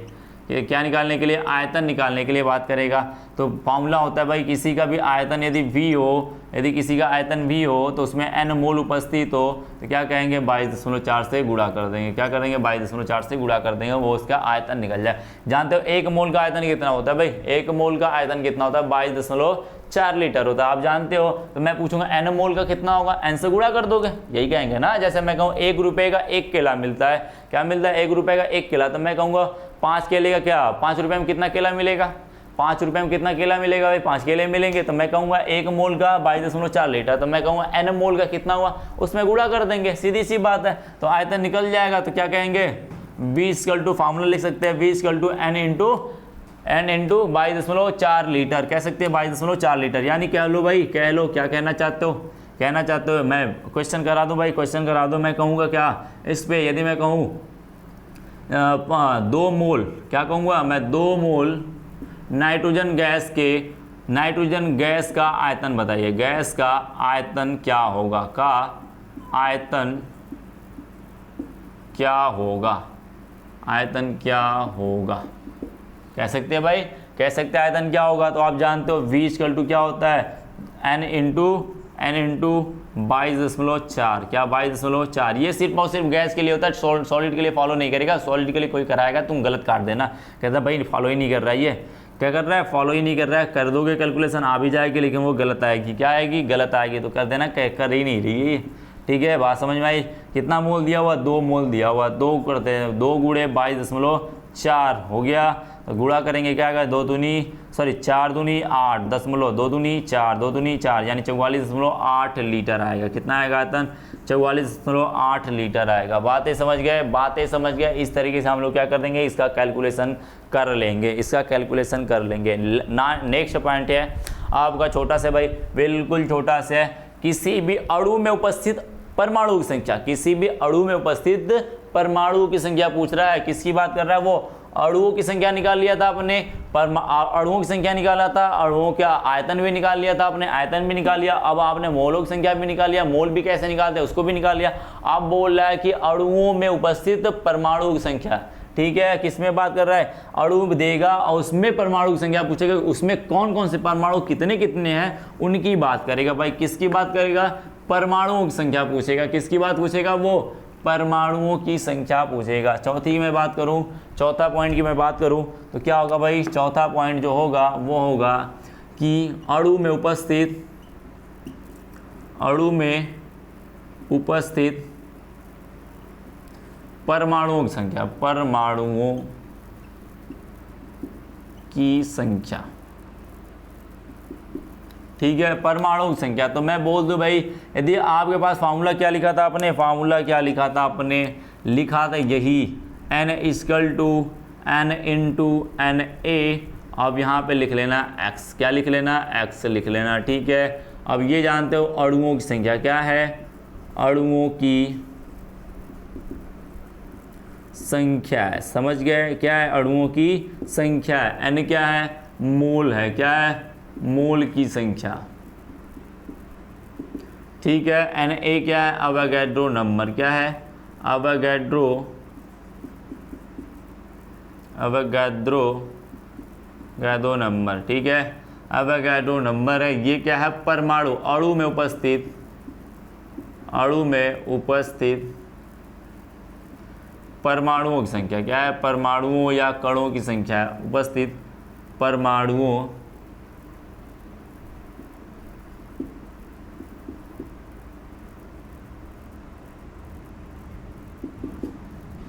क्या निकालने के लिए, आयतन निकालने के लिए बात करेगा। तो फॉर्मूला होता है भाई, किसी का भी आयतन यदि V हो, यदि किसी का आयतन V हो तो उसमें N मोल उपस्थित हो, तो क्या कहेंगे, 22.4 से गुणा कर देंगे। क्या कर देंगे, 22.4 से गुणा कर देंगे, वो उसका आयतन निकल जाए। जानते हो 1 मोल का आयतन कितना होता है भाई, 1 मोल का आयतन कितना होता है, 22.4 लीटर होता है। आप जानते हो, तो मैं पूछूंगा N मोल का कितना होगा, N से गुणा कर दोगे, यही कहेंगे ना। जैसे मैं कहूँ 1 रुपये का 1 केला मिलता है, क्या मिलता है, 1 रुपये का 1 केला, तो मैं कहूँगा 5 केले का क्या, 5 रुपये में कितना केला मिलेगा, 5 रुपये में कितना केला मिलेगा भाई, 5 केले मिलेंगे। तो मैं कहूँगा 1 मोल का 22.4 लीटर, तो मैं कहूँगा N मोल का कितना हुआ, उसमें गुणा कर देंगे, सीधी सी बात है, तो आयतन निकल जाएगा। तो क्या कहेंगे, V फार्मूला लिख सकते हैं, V N इंटू 22.4 लीटर, कह सकते हैं 22.4 लीटर। यानी कह लो भाई, कह लो क्या कहना चाहते हो, कहना चाहते हो। मैं क्वेश्चन करा दूं भाई, क्वेश्चन करा दो। मैं कहूँगा क्या इस पे, यदि मैं कहूँ 2 मोल, क्या कहूँगा मैं, 2 मोल नाइट्रोजन गैस का आयतन बताइए, गैस का आयतन क्या होगा, का आयतन क्या होगा, आयतन क्या होगा, कह सकते हैं भाई, कह सकते हैं आयतन क्या होगा। तो आप जानते हो V क्या होता है, N इंटू 22.4, क्या 22.4। ये सिर्फ और सिर्फ गैस के लिए होता है, सॉलिड के लिए फॉलो नहीं करेगा। सॉलिड के लिए कोई कराएगा तुम गलत काट देना, कहता भाई फॉलो ही नहीं कर रहा है, ये क्या कर रहा है, फॉलो ही नहीं कर रहा है। कर दोगे कैलकुलेशन आ भी जाएगी, लेकिन वो गलत आएगी, क्या आएगी, गलत आएगी, तो कर देना, कर ही नहीं रही। ठीक है, बात समझ में आई। कितना मोल दिया हुआ, 2 मोल दिया हुआ, 2 करते हैं, 2 गुणे 22.4 हो गया, तो गुणा करेंगे क्या आएगा, 4 दूनी 8, 2 दूनी 4, यानी 44.8 लीटर आएगा। कितना आएगा आयतन, 44.8 लीटर आएगा। बातें समझ गए, बातें समझ गए। इस तरीके से हम लोग क्या कर देंगे, इसका कैलकुलेशन कर लेंगे, इसका कैलकुलेशन कर लेंगे। नेक्स्ट पॉइंट है, आपका छोटा सा भाई, बिल्कुल छोटा सा है। किसी भी अणु में उपस्थित परमाणु की संख्या, किसी भी अणु में उपस्थित परमाणु की संख्या पूछ रहा है। किसकी बात कर रहा है वो? अणुओं की संख्या निकाल लिया था आपने, अणुओं की संख्या निकाला था, अणुओं का आयतन भी निकाल लिया था आपने, आयतन भी निकाल लिया। अब आपने मोलों की संख्या भी निकाल लिया, मोल भी कैसे निकालते हैं उसको भी निकाल लिया। अब बोल रहा है कि अणुओं में उपस्थित परमाणु की संख्या, ठीक है। किसमें बात कर रहा है? अणु देगा और उसमें परमाणु की संख्या पूछेगा, उसमें कौन कौन से परमाणु कितने कितने हैं उनकी बात करेगा भाई। किसकी बात करेगा? परमाणुओं की संख्या पूछेगा। किसकी बात पूछेगा? वो परमाणुओं की संख्या पूछेगा। चौथी की मैं बात करूं, चौथा पॉइंट की मैं बात करूं तो क्या होगा भाई? चौथा पॉइंट जो होगा वो होगा कि अणु में उपस्थित परमाणुओं की संख्या, परमाणुओं की संख्या, ठीक है, परमाणु की संख्या। तो मैं बोल दूं भाई, यदि आपके पास फार्मूला क्या लिखा था आपने, फार्मूला क्या लिखा था आपने? लिखा था यही n = n × Na। अब यहाँ पे लिख लेना x, क्या लिख लेना? x लिख लेना, ठीक है। अब ये जानते हो अणुओं की संख्या क्या है? अणुओं की संख्या है, समझ गए? क्या है? अणुओं की संख्या है। n क्या है? मोल है। क्या है? मोल की संख्या, ठीक है। Na क्या है? Avogadro number. क्या है? अवोगाड्रो नंबर, ठीक है। अवोगाड्रो नंबर है। ये क्या है? परमाणु, अणु में उपस्थित परमाणुओं की संख्या। क्या है? परमाणुओं या कणों की संख्या है, उपस्थित परमाणुओं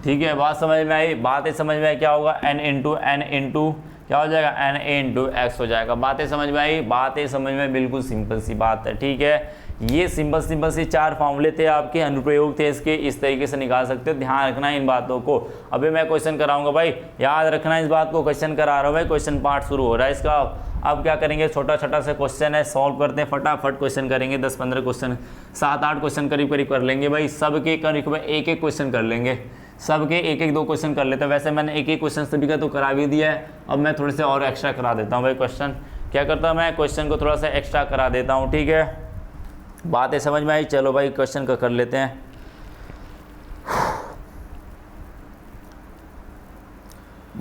ठीक है। बात समझ में आई? बातें समझ में आई? क्या होगा? n इंटू क्या हो जाएगा? Na × x हो जाएगा। बातें समझ में आई? बातें समझ में, बिल्कुल सिंपल सी बात है, ठीक है। ये सिंपल सी 4 फार्मूले थे आपके, अनुप्रयोग थे इसके, इस तरीके से निकाल सकते हो। ध्यान रखना इन बातों को। अभी मैं क्वेश्चन कराऊंगा भाई, याद रखना इस बात को। क्वेश्चन करा रहा हूँ भाई, क्वेश्चन पार्ट शुरू हो रहा है इसका। अब क्या करेंगे? छोटा छोटा से क्वेश्चन है, सॉल्व करते हैं, फटाफट क्वेश्चन करेंगे। 10-15 क्वेश्चन, 7-8 क्वेश्चन करीब कर लेंगे भाई। सबके करीब एक क्वेश्चन कर लेंगे, सबके एक 2 क्वेश्चन कर लेते हैं। वैसे मैंने एक क्वेश्चन सभी का तो करा भी दिया है। अब मैं थोड़े से और एक्स्ट्रा करा देता हूँ भाई क्वेश्चन। क्या करता हूँ मैं? क्वेश्चन को थोड़ा सा एक्स्ट्रा करा देता हूँ, ठीक है। बातें समझ में आई? चलो भाई क्वेश्चन का कर लेते हैं।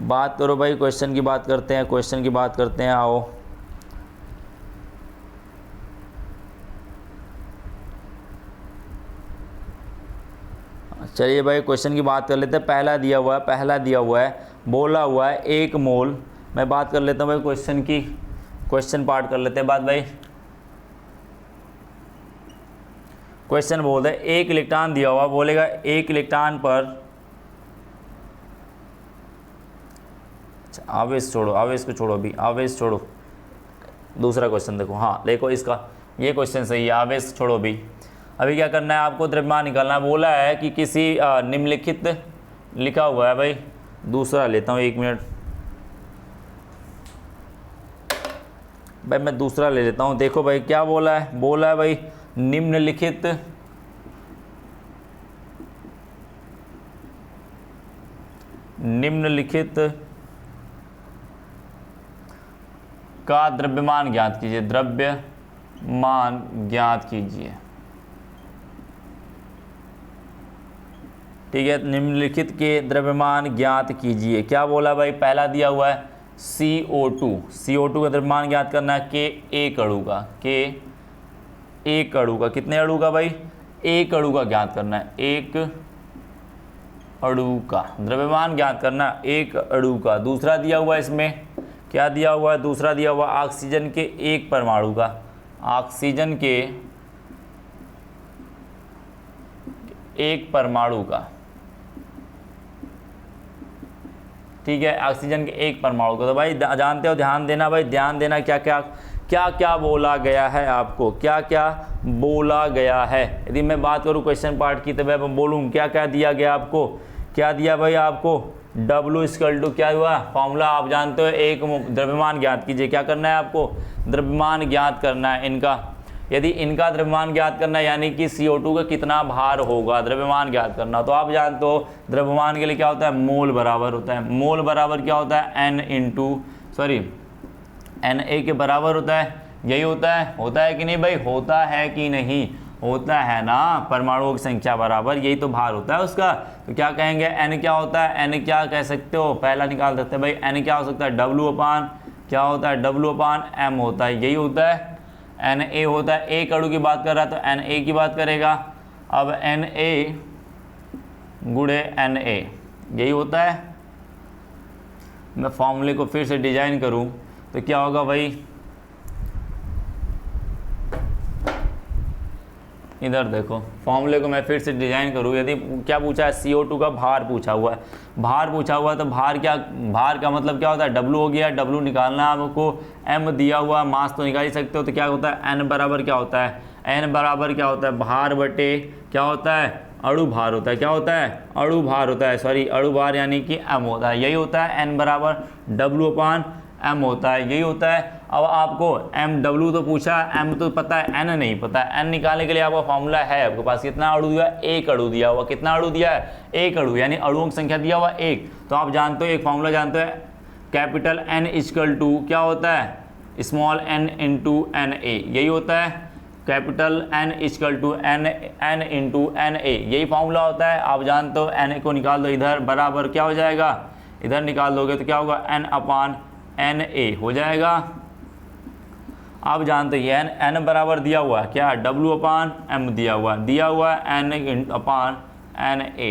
बात करो भाई, क्वेश्चन की बात करते हैं, क्वेश्चन की बात करते हैं। आओ चलिए भाई क्वेश्चन की बात कर लेते हैं। पहला दिया हुआ है, बोला हुआ है 1 मोल। मैं बात कर लेता हूँ भाई क्वेश्चन की, क्वेश्चन पार्ट कर लेते हैं बात भाई। क्वेश्चन बोलते हैं 1 इलेक्ट्रॉन दिया हुआ, बोलेगा 1 इलेक्ट्रॉन पर, आवेश छोड़ो, आवेश को छोड़ो, अभी आवेश छोड़ो। दूसरा क्वेश्चन देखो, हाँ देखो इसका, ये क्वेश्चन सही है, आवेश छोड़ो। अभी क्या करना है आपको? द्रव्यमान निकालना है। बोला है कि किसी निम्नलिखित, लिखा हुआ है भाई, दूसरा लेता हूँ 1 मिनट भाई, मैं दूसरा ले लेता हूँ। देखो भाई क्या बोला है? बोला है भाई निम्नलिखित का द्रव्यमान ज्ञात कीजिए, द्रव्यमान ज्ञात कीजिए, ठीक है। निम्नलिखित के द्रव्यमान ज्ञात कीजिए। क्या बोला भाई? पहला दिया हुआ है CO2 का द्रव्यमान ज्ञात करना है, के एक अणु का, कितने अणु का भाई? 1 अणु का ज्ञात करना है, 1 अणु का द्रव्यमान ज्ञात करना, 1 अणु का। दूसरा दिया हुआ है इसमें, क्या दिया हुआ है? दूसरा दिया हुआ ऑक्सीजन के 1 परमाणु का, ऑक्सीजन के 1 परमाणु का, ठीक है। ऑक्सीजन के 1 परमाणु को। तो भाई जानते हो, ध्यान देना भाई, ध्यान देना क्या क्या बोला गया है आपको, क्या क्या बोला गया है। यदि मैं बात करूं क्वेश्चन पार्ट की, तो मैं बोलूँ क्या क्या दिया गया आपको क्या दिया भाई आपको, W इक्वल टू क्या हुआ, फॉर्मूला आप जानते हो, एक द्रव्यमान ज्ञात कीजिए। क्या करना है आपको, द्रव्यमान ज्ञात करना है इनका। यदि इनका द्रव्यमान ज्ञात करना है यानी कि CO2 का कितना भार होगा, द्रव्यमान ज्ञात करना, तो आप जानते हो द्रव्यमान के लिए क्या होता है, मोल बराबर होता है। मोल बराबर क्या होता है, Na के बराबर होता है। यही होता है कि नहीं भाई, होता है कि नहीं, होता है ना, परमाणुओं की संख्या बराबर, यही तो भार होता है उसका। तो क्या कहेंगे, n क्या होता है, n क्या कह सकते हो, पहला निकाल सकते हैं भाई, n क्या हो सकता है, क्या होता है, W/m होता है, यही होता है। Na होता है, एक अणु की बात कर रहा है तो Na की बात करेगा। अब Na गुणे Na, यही होता है। मैं फॉर्मूले को फिर से डिजाइन करूं तो क्या होगा भाई, इधर देखो, फॉर्मूले को मैं फिर से डिजाइन करूँ। यदि क्या पूछा है, CO2 का भार पूछा हुआ है, भार पूछा हुआ है तो भार का मतलब क्या होता है, W हो गया, W निकालना है आपको, M दिया हुआ, मास तो निकाल ही सकते हो। तो क्या होता है, N बराबर क्या होता है, N बराबर क्या होता है, भार बटे क्या होता है, अणु भार होता है। क्या होता है, अणु भार होता है, सॉरी अणु भार यानी कि M होता है। यही होता है, N बराबर W/m होता है, यही होता है। अब आपको W तो पूछा, M तो पता है, N नहीं पता है। N निकालने के लिए आपका फॉर्मूला है आपके पास, कितना अणु दिया है, एक अणु दिया हुआ। कितना अणु दिया है, एक अणु, यानी अणुओं की संख्या दिया हुआ एक। तो आप जानते हो एक फॉर्मूला जानते हो, कैपिटल N इक्वल टू क्या होता है, स्मॉल n इंटू Na, यही होता है। Capital N equal to n into Na, यही फॉर्मूला होता है। आप जानते हो, Na को निकाल दो इधर, बराबर क्या हो जाएगा, इधर निकाल दोगे तो क्या होगा, N/Na हो जाएगा। आप जानते हैं n बराबर दिया हुआ है क्या, W/m दिया हुआ N/Na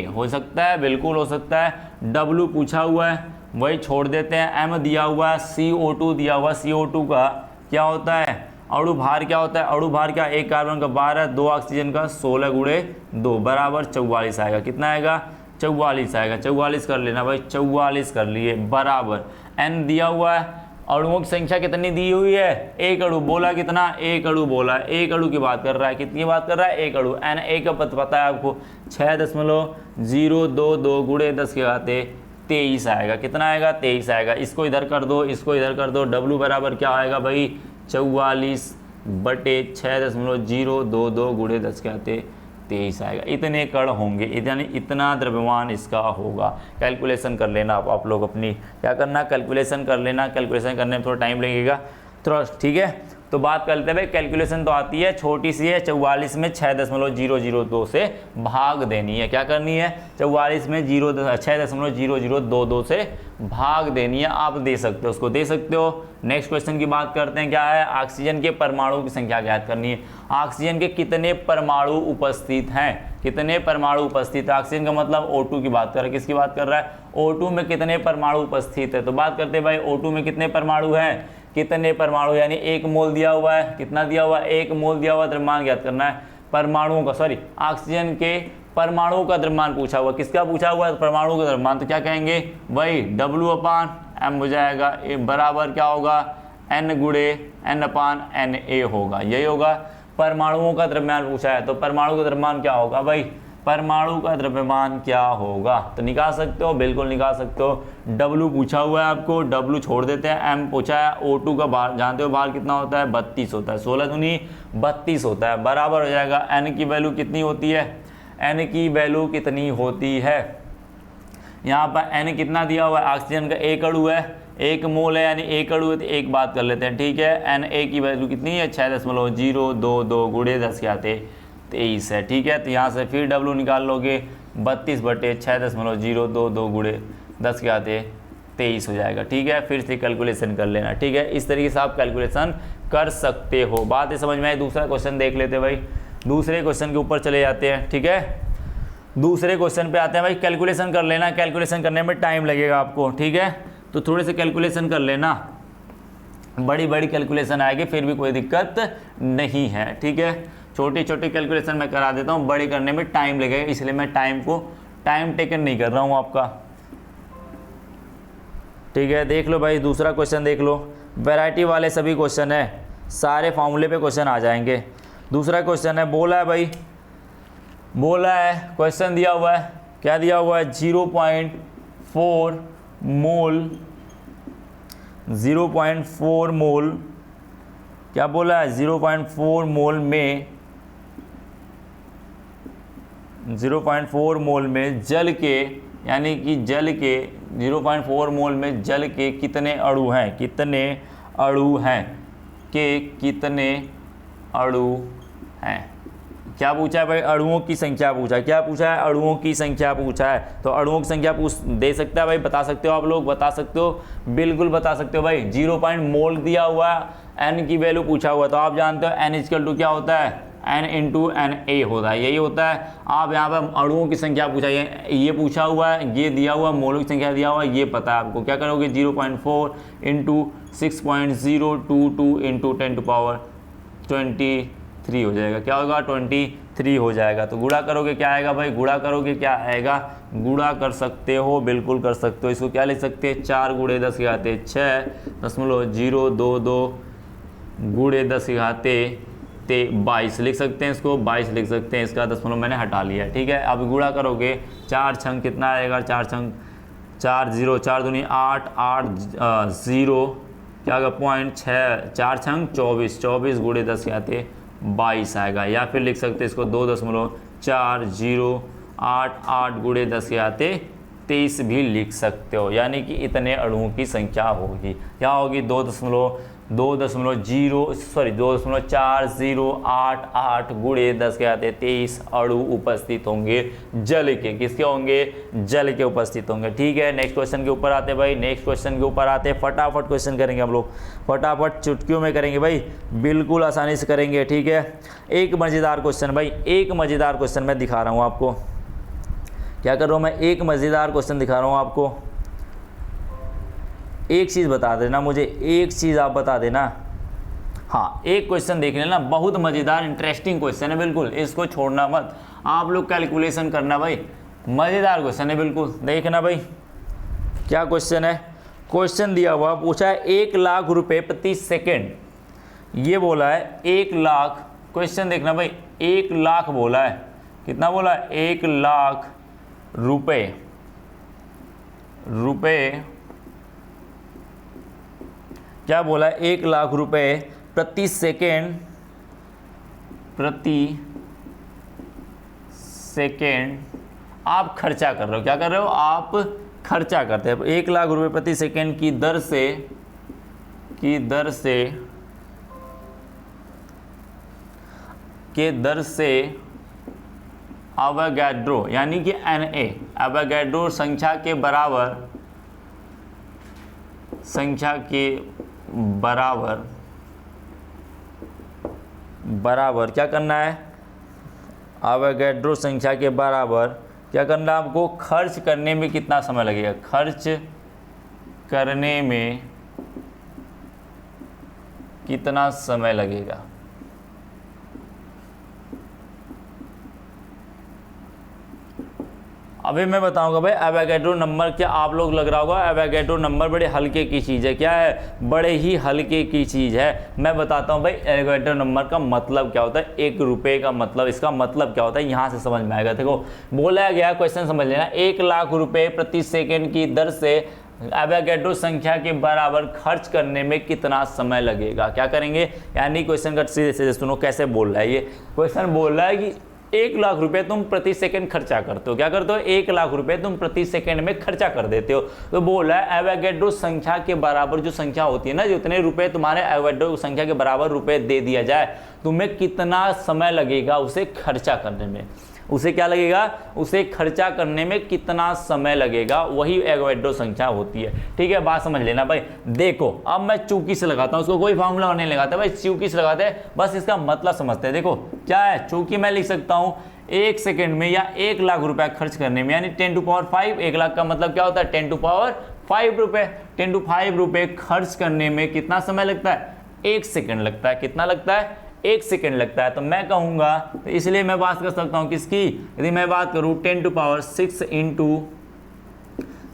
हो सकता है, बिल्कुल हो सकता है। W पूछा हुआ है वही छोड़ देते हैं, M दिया हुआ है, CO2 दिया हुआ, CO2 का क्या होता है, अणु भार क्या होता है, अणु भार क्या, एक कार्बन का 12, 2 ऑक्सीजन का 16 गुणे 2 बराबर 44 आएगा। कितना आएगा, 44 आएगा। 44 कर लेना भाई, 44 कर लिए, बराबर n दिया हुआ है, अणुओं की संख्या कितनी दी हुई है, एक अणु। बोला कितना, एक अणु बोला, एक अणु की बात कर रहा है, कितनी बात कर रहा है, एक अणु। Na का पता है आपको 6.022 गुणे 10 के घाते 23 आएगा। कितना आएगा, 23 आएगा। इसको इधर कर दो, इसको इधर कर दो, W बराबर क्या आएगा भाई, 44 बटे 6.022 गुणे 10 के घाते 23 आएगा। इतने कण होंगे, इतना द्रव्यमान इसका होगा। कैलकुलेशन कर लेना आप लोग अपनी, क्या करना, कैलकुलेशन कर लेना। कैलकुलेशन करने में थोड़ा टाइम लगेगा थोड़ा, ठीक है। तो बात कर लेते हैं भाई, कैलकुलेशन तो आती है, छोटी सी है। 44 में 6.002 से भाग देनी है। क्या करनी है, 44 में 6.0022 से भाग देनी है। आप दे सकते हो, उसको दे सकते हो। नेक्स्ट क्वेश्चन की बात करते हैं, क्या है, ऑक्सीजन के परमाणु की संख्या ज्ञात करनी है। ऑक्सीजन के कितने परमाणु उपस्थित हैं, कितने परमाणु उपस्थित है। ऑक्सीजन का मतलब O2 की बात कर रहा है, किसकी बात कर रहा है, O2 में कितने परमाणु उपस्थित है। तो बात करते हैं भाई, O2 में कितने परमाणु हैं, कितने परमाणु, यानी 1 मोल दिया हुआ है। कितना दिया हुआ है, 1 मोल दिया हुआ। द्रव्यमान ज्ञात करना है परमाणुओं का, सॉरी ऑक्सीजन के परमाणुओं का द्रव्यमान पूछा हुआ। किसका पूछा हुआ है, परमाणु का द्रव्यमान। तो क्या कहेंगे भाई, W/m हो जाएगा, बराबर क्या होगा, N गुणे N/Na होगा। यही होगा, परमाणुओं का द्रव्यमान पूछा है तो परमाणु का द्रव्यमान क्या होगा भाई, परमाणु का द्रव्यमान क्या होगा। तो निकाल सकते हो, बिल्कुल निकाल सकते हो। W पूछा हुआ है आपको, W छोड़ देते हैं। M पूछा है, O2 का भार जानते हो, भार कितना होता है, 32 होता है। 16 दूनी 32 होता है, बराबर हो जाएगा। N की वैल्यू कितनी होती है, N की वैल्यू कितनी होती है, यहाँ पर N कितना दिया हुआ है, ऑक्सीजन का 1 अणु है, 1 मोल है, यानी 1 अणु है। तो एक बात कर लेते हैं, ठीक है। Na की वैल्यू कितनी है, 6.022 गुणे 10 के आते 23 है, ठीक है। तो यहाँ से फिर W निकाल लोगे, 32 बटे 6.022 गुणे 10 के आते 23 हो जाएगा, ठीक है। फिर से कैलकुलेशन कर लेना, ठीक है। इस तरीके से आप कैलकुलेशन कर सकते हो। बात समझ में आई। दूसरा क्वेश्चन देख लेते हैं भाई, दूसरे क्वेश्चन के ऊपर चले जाते हैं, ठीक है। दूसरे क्वेश्चन पे आते हैं भाई, कैलकुलेशन कर लेना। कैलकुलेशन करने में टाइम लगेगा आपको, ठीक है। तो थोड़े से कैलकुलेशन कर लेना, बड़ी बड़ी कैलकुलेशन आएगी फिर भी कोई दिक्कत नहीं है, ठीक है। छोटी छोटी कैलकुलेशन मैं करा देता हूँ, बड़ी करने में टाइम लगेगा, इसलिए मैं टाइम टेकन नहीं कर रहा हूँ आपका, ठीक है। देख लो भाई, दूसरा क्वेश्चन देख लो। वैरायटी वाले सभी क्वेश्चन है, सारे फॉर्मूले पे क्वेश्चन आ जाएंगे। दूसरा क्वेश्चन है, बोला है भाई, बोला है, क्वेश्चन दिया हुआ है क्या दिया हुआ है 0.4 मोल, 0.4 मोल, क्या बोला है 0.4 मोल में, 0.4 मोल में जल के, यानी कि जल के 0.4 मोल में जल के कितने अणु हैं, कितने अणु हैं, के कितने अणु हैं। क्या पूछा है भाई, अणुओं की संख्या पूछा है। क्या पूछा है, अणुओं की संख्या पूछा है। तो अणुओं की संख्या पूछ दे सकता है भाई, बता सकते हो आप लोग, बता सकते हो, बिल्कुल बता सकते हो भाई। 0. मोल दिया हुआ है, एन की वैल्यू पूछा हुआ, तो आप जानते हो एन इक्वल टू क्या होता है, एन इंटू एन ए होता है, यही होता है। आप यहाँ पर अणुओं की संख्या पूछा, ये पूछा हुआ है, ये दिया हुआ, मोलों की संख्या दिया हुआ है, ये पता है आपको। क्या करोगे 0.4 इंटू 6.022 इंटू 10⁻23 हो जाएगा। क्या होगा 23 हो जाएगा। तो गुणा करोगे क्या आएगा भाई, गुणा करोगे क्या आएगा, गुणा कर सकते हो, बिल्कुल कर सकते हो। इसको क्या लिख सकते हैं, 4 × 10 की घाते 6.022 × 10 की घाते 22 लिख सकते हैं, इसको 22 लिख सकते हैं। इसका 10 मैंने हटा लिया, ठीक है। अब गुणा करोगे 4 छंग कितना आएगा, 4 छंग 4 0, 4 दूनी 8, 8 0, क्या होगा 0.6, 4 छंग 24, 24 × 10 के आते 22 आएगा। या फिर लिख सकते हैं इसको 2.408 8 × 10 के आते 23 भी लिख सकते हो। यानी कि इतने अणुओं की संख्या होगी, क्या होगी 2.4088 × 10 के आते 23 अणु उपस्थित होंगे जल के। किसके होंगे, जल के उपस्थित होंगे, ठीक है। नेक्स्ट क्वेश्चन के ऊपर आते भाई, नेक्स्ट क्वेश्चन के ऊपर आते, फटाफट क्वेश्चन करेंगे हम लोग, फटाफट चुटकियों में करेंगे भाई, बिल्कुल आसानी से करेंगे, ठीक है। एक मज़ेदार क्वेश्चन भाई, एक मज़ेदार क्वेश्चन मैं दिखा रहा हूँ आपको। क्या कर रहा हूँ मैं, एक मज़ेदार क्वेश्चन दिखा रहा हूँ आपको। एक चीज़ बता देना मुझे, एक चीज़ आप बता देना। हाँ, एक क्वेश्चन देख लेना, बहुत मज़ेदार इंटरेस्टिंग क्वेश्चन है, बिल्कुल इसको छोड़ना मत। आप लोग कैलकुलेशन करना भाई, मज़ेदार क्वेश्चन है, बिल्कुल देखना भाई। क्या क्वेश्चन है, क्वेश्चन दिया हुआ, पूछा है 1 लाख रुपए प्रति सेकेंड, ये बोला है 1 लाख। क्वेश्चन देखना भाई, 1 लाख बोला है, कितना बोला है 1 लाख रुपए, क्या बोला है 1 लाख रुपए प्रति सेकेंड, आप खर्चा कर रहे हो। क्या कर रहे हो, आप खर्चा करते हैं 1 लाख रुपए प्रति सेकेंड की दर से एवोगैड्रो, यानी कि Na, एवोगैड्रो संख्या के बराबर क्या करना है, एवोगैड्रो संख्या के बराबर क्या करना है आपको, खर्च करने में कितना समय लगेगा, खर्च करने में कितना समय लगेगा। अभी मैं बताऊंगा भाई एवोगैड्रो नंबर, क्या आप लोग लग रहा होगा एवोगैड्रो नंबर बड़े हल्के की चीज़ है, क्या है, बड़े ही हल्के की चीज़ है। मैं बताता हूं भाई एवोगैड्रो नंबर का मतलब क्या होता है, 1 रुपये का मतलब, इसका मतलब क्या होता है, यहाँ से समझ में आएगा। देखो बोला गया, क्वेश्चन समझ लेना, 1 लाख रुपये प्रति सेकेंड की दर से एवोगैड्रो संख्या के बराबर खर्च करने में कितना समय लगेगा। क्या करेंगे, यानी क्वेश्चन का सीधे सीधे सुनो कैसे बोल रहा है। ये क्वेश्चन बोल रहा है कि 1 लाख रुपए तुम प्रति सेकंड खर्चा करते हो। क्या करते हो, 1 लाख रुपए तुम प्रति सेकंड में खर्चा कर देते हो। तो बोला है एवोगैड्रो संख्या के बराबर जो संख्या होती है ना, जितने रुपए तुम्हारे एवोगैड्रो संख्या के बराबर रुपए दे दिया जाए, तुम्हें कितना समय लगेगा उसे खर्चा करने में, उसे क्या लगेगा, उसे खर्चा करने में कितना समय लगेगा, वही एवोगैड्रो संख्या होती है। ठीक है, बात समझ लेना भाई। देखो अब मैं चूकी से लगाता हूँ, उसको कोई फार्मूला नहीं लगाता भाई, चूकी से लगाते हैं, बस इसका मतलब समझते हैं। देखो क्या है, चूंकि मैं लिख सकता हूँ 1 सेकंड में या 1 लाख रुपया खर्च करने में, यानी 10⁵ 1 लाख का मतलब क्या होता है 10⁵ रुपए। 10⁵ रुपए खर्च करने में कितना समय लगता है, 1 सेकंड लगता है। कितना लगता है, 1 सेकंड लगता है। तो मैं कहूँगा, तो इसलिए मैं बात कर सकता हूँ किसकी, यदि मैं बात करूँ 10⁶ इंटू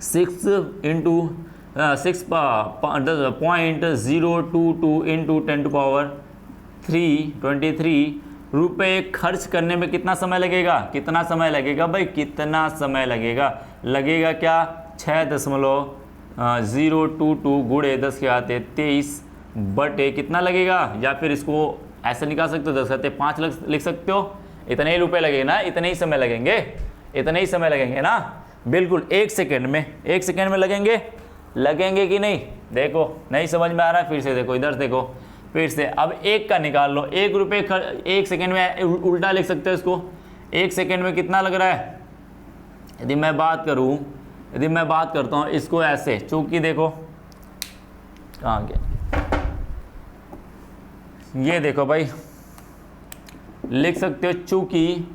6.022 इंटू 10⁻³ 23 रुपए खर्च करने में कितना समय लगेगा, कितना समय लगेगा भाई, कितना समय लगेगा, लगेगा क्या 6.022 गुणे 10 के आते 23 बटे कितना लगेगा, या फिर इसको ऐसे निकाल सकते हो 10 आते 5 लिख सकते हो। इतने ही रुपए लगेंगे ना, इतने ही समय लगेंगे, इतने ही समय लगेंगे ना, बिल्कुल 1 सेकेंड में, 1 सेकेंड में लगेंगे, लगेंगे कि नहीं। देखो नहीं समझ में आ रहा है, फिर से देखो, इधर देखो फिर से। अब 1 का निकाल लो, 1 रुपये 1 सेकेंड में उल्टा लिख सकते हो इसको, 1 सेकेंड में कितना लग रहा है। यदि मैं बात करता हूँ इसको ऐसे, चूंकि देखो कहाँ गया, ये देखो भाई लिख सकते हो, चूंकि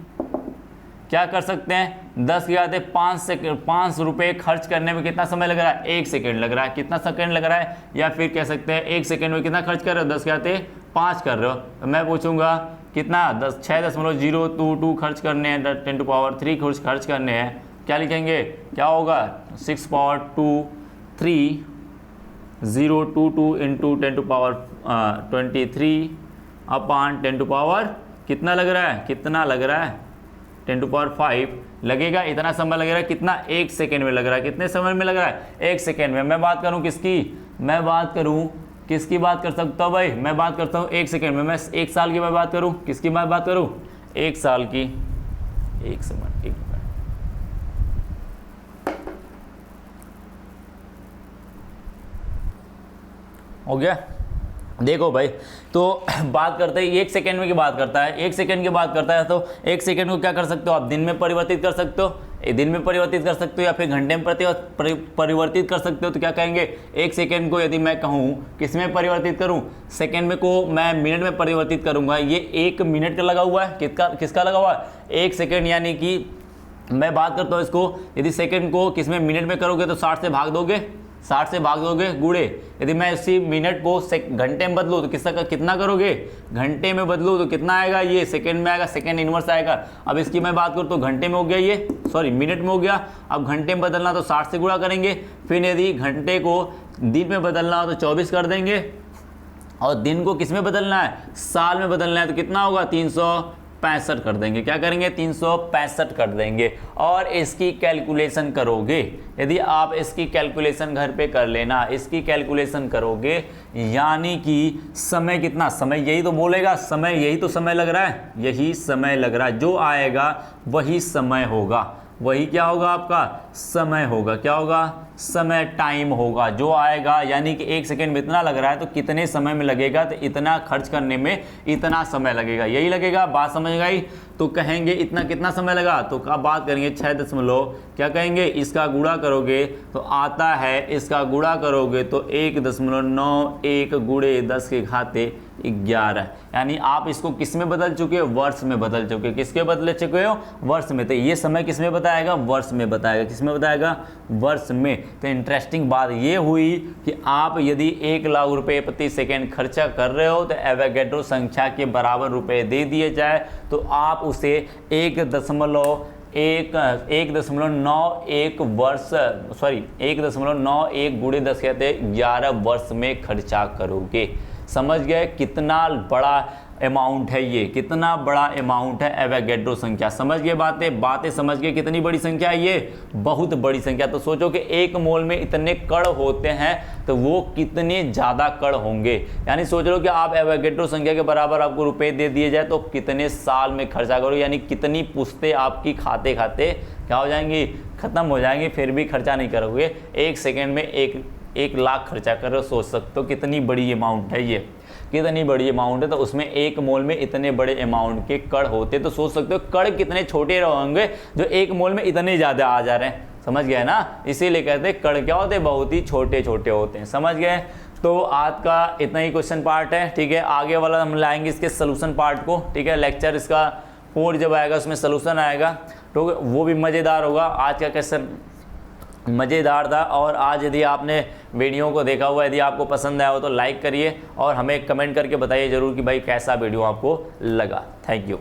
क्या कर सकते हैं 10 के आते 5 रुपये खर्च करने में कितना समय लग रहा है, 1 सेकेंड लग रहा है, कितना सेकेंड लग रहा है, या फिर कह सकते हैं 1 सेकेंड में कितना खर्च कर रहे हो, 10 के आते 5 कर रहे हो। तो मैं पूछूंगा कितना 6.022 खर्च करने हैं, 10 टू पावर 3 खर्च करने हैं, क्या लिखेंगे, क्या होगा 6 power 2 3022 into 10 to power 23 upon 10 to power कितना लग रहा है, कितना लग रहा है 10 टू पावर 5 लगेगा, इतना समय लगेगा, कितना 1 सेकेंड में लग रहा है, कितने समय में लग रहा है 1 सेकेंड में। मैं बात करूं किसकी, मैं बात करूं किसकी बात कर सकता हूं भाई, मैं बात करता हूं 1 सेकेंड में, मैं 1 साल की मैं बात करूं, किसकी मैं बात करूं 1 साल की, 1 मिनट हो गया। देखो भाई, तो बात करते हैं 1 सेकेंड में की बात करता है, 1 सेकेंड की बात करता है, तो 1 सेकेंड को क्या कर सकते हो आप, दिन में परिवर्तित कर सकते हो, दिन में परिवर्तित कर सकते हो, या फिर घंटे में परिवर्तित कर सकते हो। तो क्या कहेंगे 1 सेकेंड को यदि मैं कहूँ किस में परिवर्तित करूँ, सेकेंड में को मैं मिनट में परिवर्तित करूँगा। ये 1 मिनट का लगा हुआ है, किसका लगा हुआ है 1 सेकेंड, यानी कि मैं बात करता हूँ इसको, यदि सेकेंड को किस में मिनट में करोगे तो 60 से भाग दोगे, 60 से भाग दोगे गुणे, यदि मैं इसी मिनट को घंटे में बदलूँ तो कितना करोगे, घंटे में बदलूँ तो कितना आएगा, ये सेकंड में आएगा, सेकंड इनवर्स आएगा। अब इसकी मैं बात करूँ तो घंटे में हो गया, ये सॉरी मिनट में हो गया। अब घंटे में बदलना तो 60 से गुणा करेंगे, फिर यदि घंटे को दिन में बदलना हो तो 24 कर देंगे, और दिन को किस में बदलना है, साल में बदलना है तो कितना होगा 365 कर देंगे। क्या करेंगे 365 कर देंगे। और इसकी कैलकुलेशन करोगे, यदि आप इसकी कैलकुलेशन घर पे कर लेना, इसकी कैलकुलेशन करोगे, यानी कि समय कितना, समय यही तो बोलेगा, समय यही तो समय लग रहा है, यही समय लग रहा है, जो आएगा वही समय होगा, वही क्या होगा आपका समय होगा, क्या होगा समय, टाइम होगा जो आएगा। यानी कि 1 सेकेंड में इतना लग रहा है तो कितने समय में लगेगा, तो इतना खर्च करने में इतना समय लगेगा, यही लगेगा। बात समझ गई। तो कहेंगे इतना कितना समय लगा, तो क्या बात करेंगे 6 क्या कहेंगे, इसका गुणा करोगे तो आता है, इसका गुणा करोगे तो 1.91 गुणे 10 के घाते 11, यानी आप इसको किस में बदल चुके हो, वर्ष में बदल चुके हो। किसके बदल चुके हो, वर्ष में। तो ये समय किस में बताएगा, वर्ष में बताएगा। किस में बताएगा, वर्ष में। तो इंटरेस्टिंग बात ये हुई कि आप यदि 1 लाख रुपए प्रति सेकेंड खर्चा कर रहे हो तो एवोगैड्रो संख्या के बराबर रुपए दे दिए जाए तो आप उसे 1.91 वर्ष, सॉरी 1.91 गुणे 10 कहते 11 वर्ष में खर्चा करोगे। समझ गए कितना बड़ा अमाउंट है ये, कितना बड़ा अमाउंट है एवोगैड्रो संख्या। समझ गए बातें समझ गए कितनी बड़ी संख्या है ये, बहुत बड़ी संख्या। तो सोचो कि 1 मोल में इतने कण होते हैं तो वो कितने ज़्यादा कण होंगे। यानी सोच लो कि आप एवोगैड्रो संख्या के बराबर आपको रुपए दे दिए जाए तो कितने साल में खर्चा करोगे, यानी कितनी पुश्तें आपकी खाते खाते क्या हो जाएंगी, ख़त्म हो जाएंगी, फिर भी खर्चा नहीं करोगे। 1 सेकेंड में 1 लाख खर्चा कर रहे हो, सोच सकते हो कितनी बड़ी अमाउंट है ये, कितनी बड़ी अमाउंट है। तो उसमें 1 मोल में इतने बड़े अमाउंट के कण होते, तो सोच सकते हो कण कितने छोटे होंगे जो 1 मोल में इतने ज़्यादा आ जा रहे हैं। समझ गए ना, इसीलिए कहते हैं कण क्या होते हैं, बहुत ही छोटे छोटे होते हैं। समझ गए। तो आज का इतना ही क्वेश्चन पार्ट है, ठीक है। आगे वाला हम लाएंगे इसके सोल्यूशन पार्ट को, ठीक है। लेक्चर इसका 4 जब आएगा उसमें सोल्यूशन आएगा, तो वो भी मज़ेदार होगा। आज का क्वेश्चन मज़ेदार था। और आज यदि आपने वीडियो को देखा हुआ, यदि आपको पसंद आया हो तो लाइक करिए और हमें कमेंट करके बताइए ज़रूर कि भाई कैसा वीडियो आपको लगा। Thank you.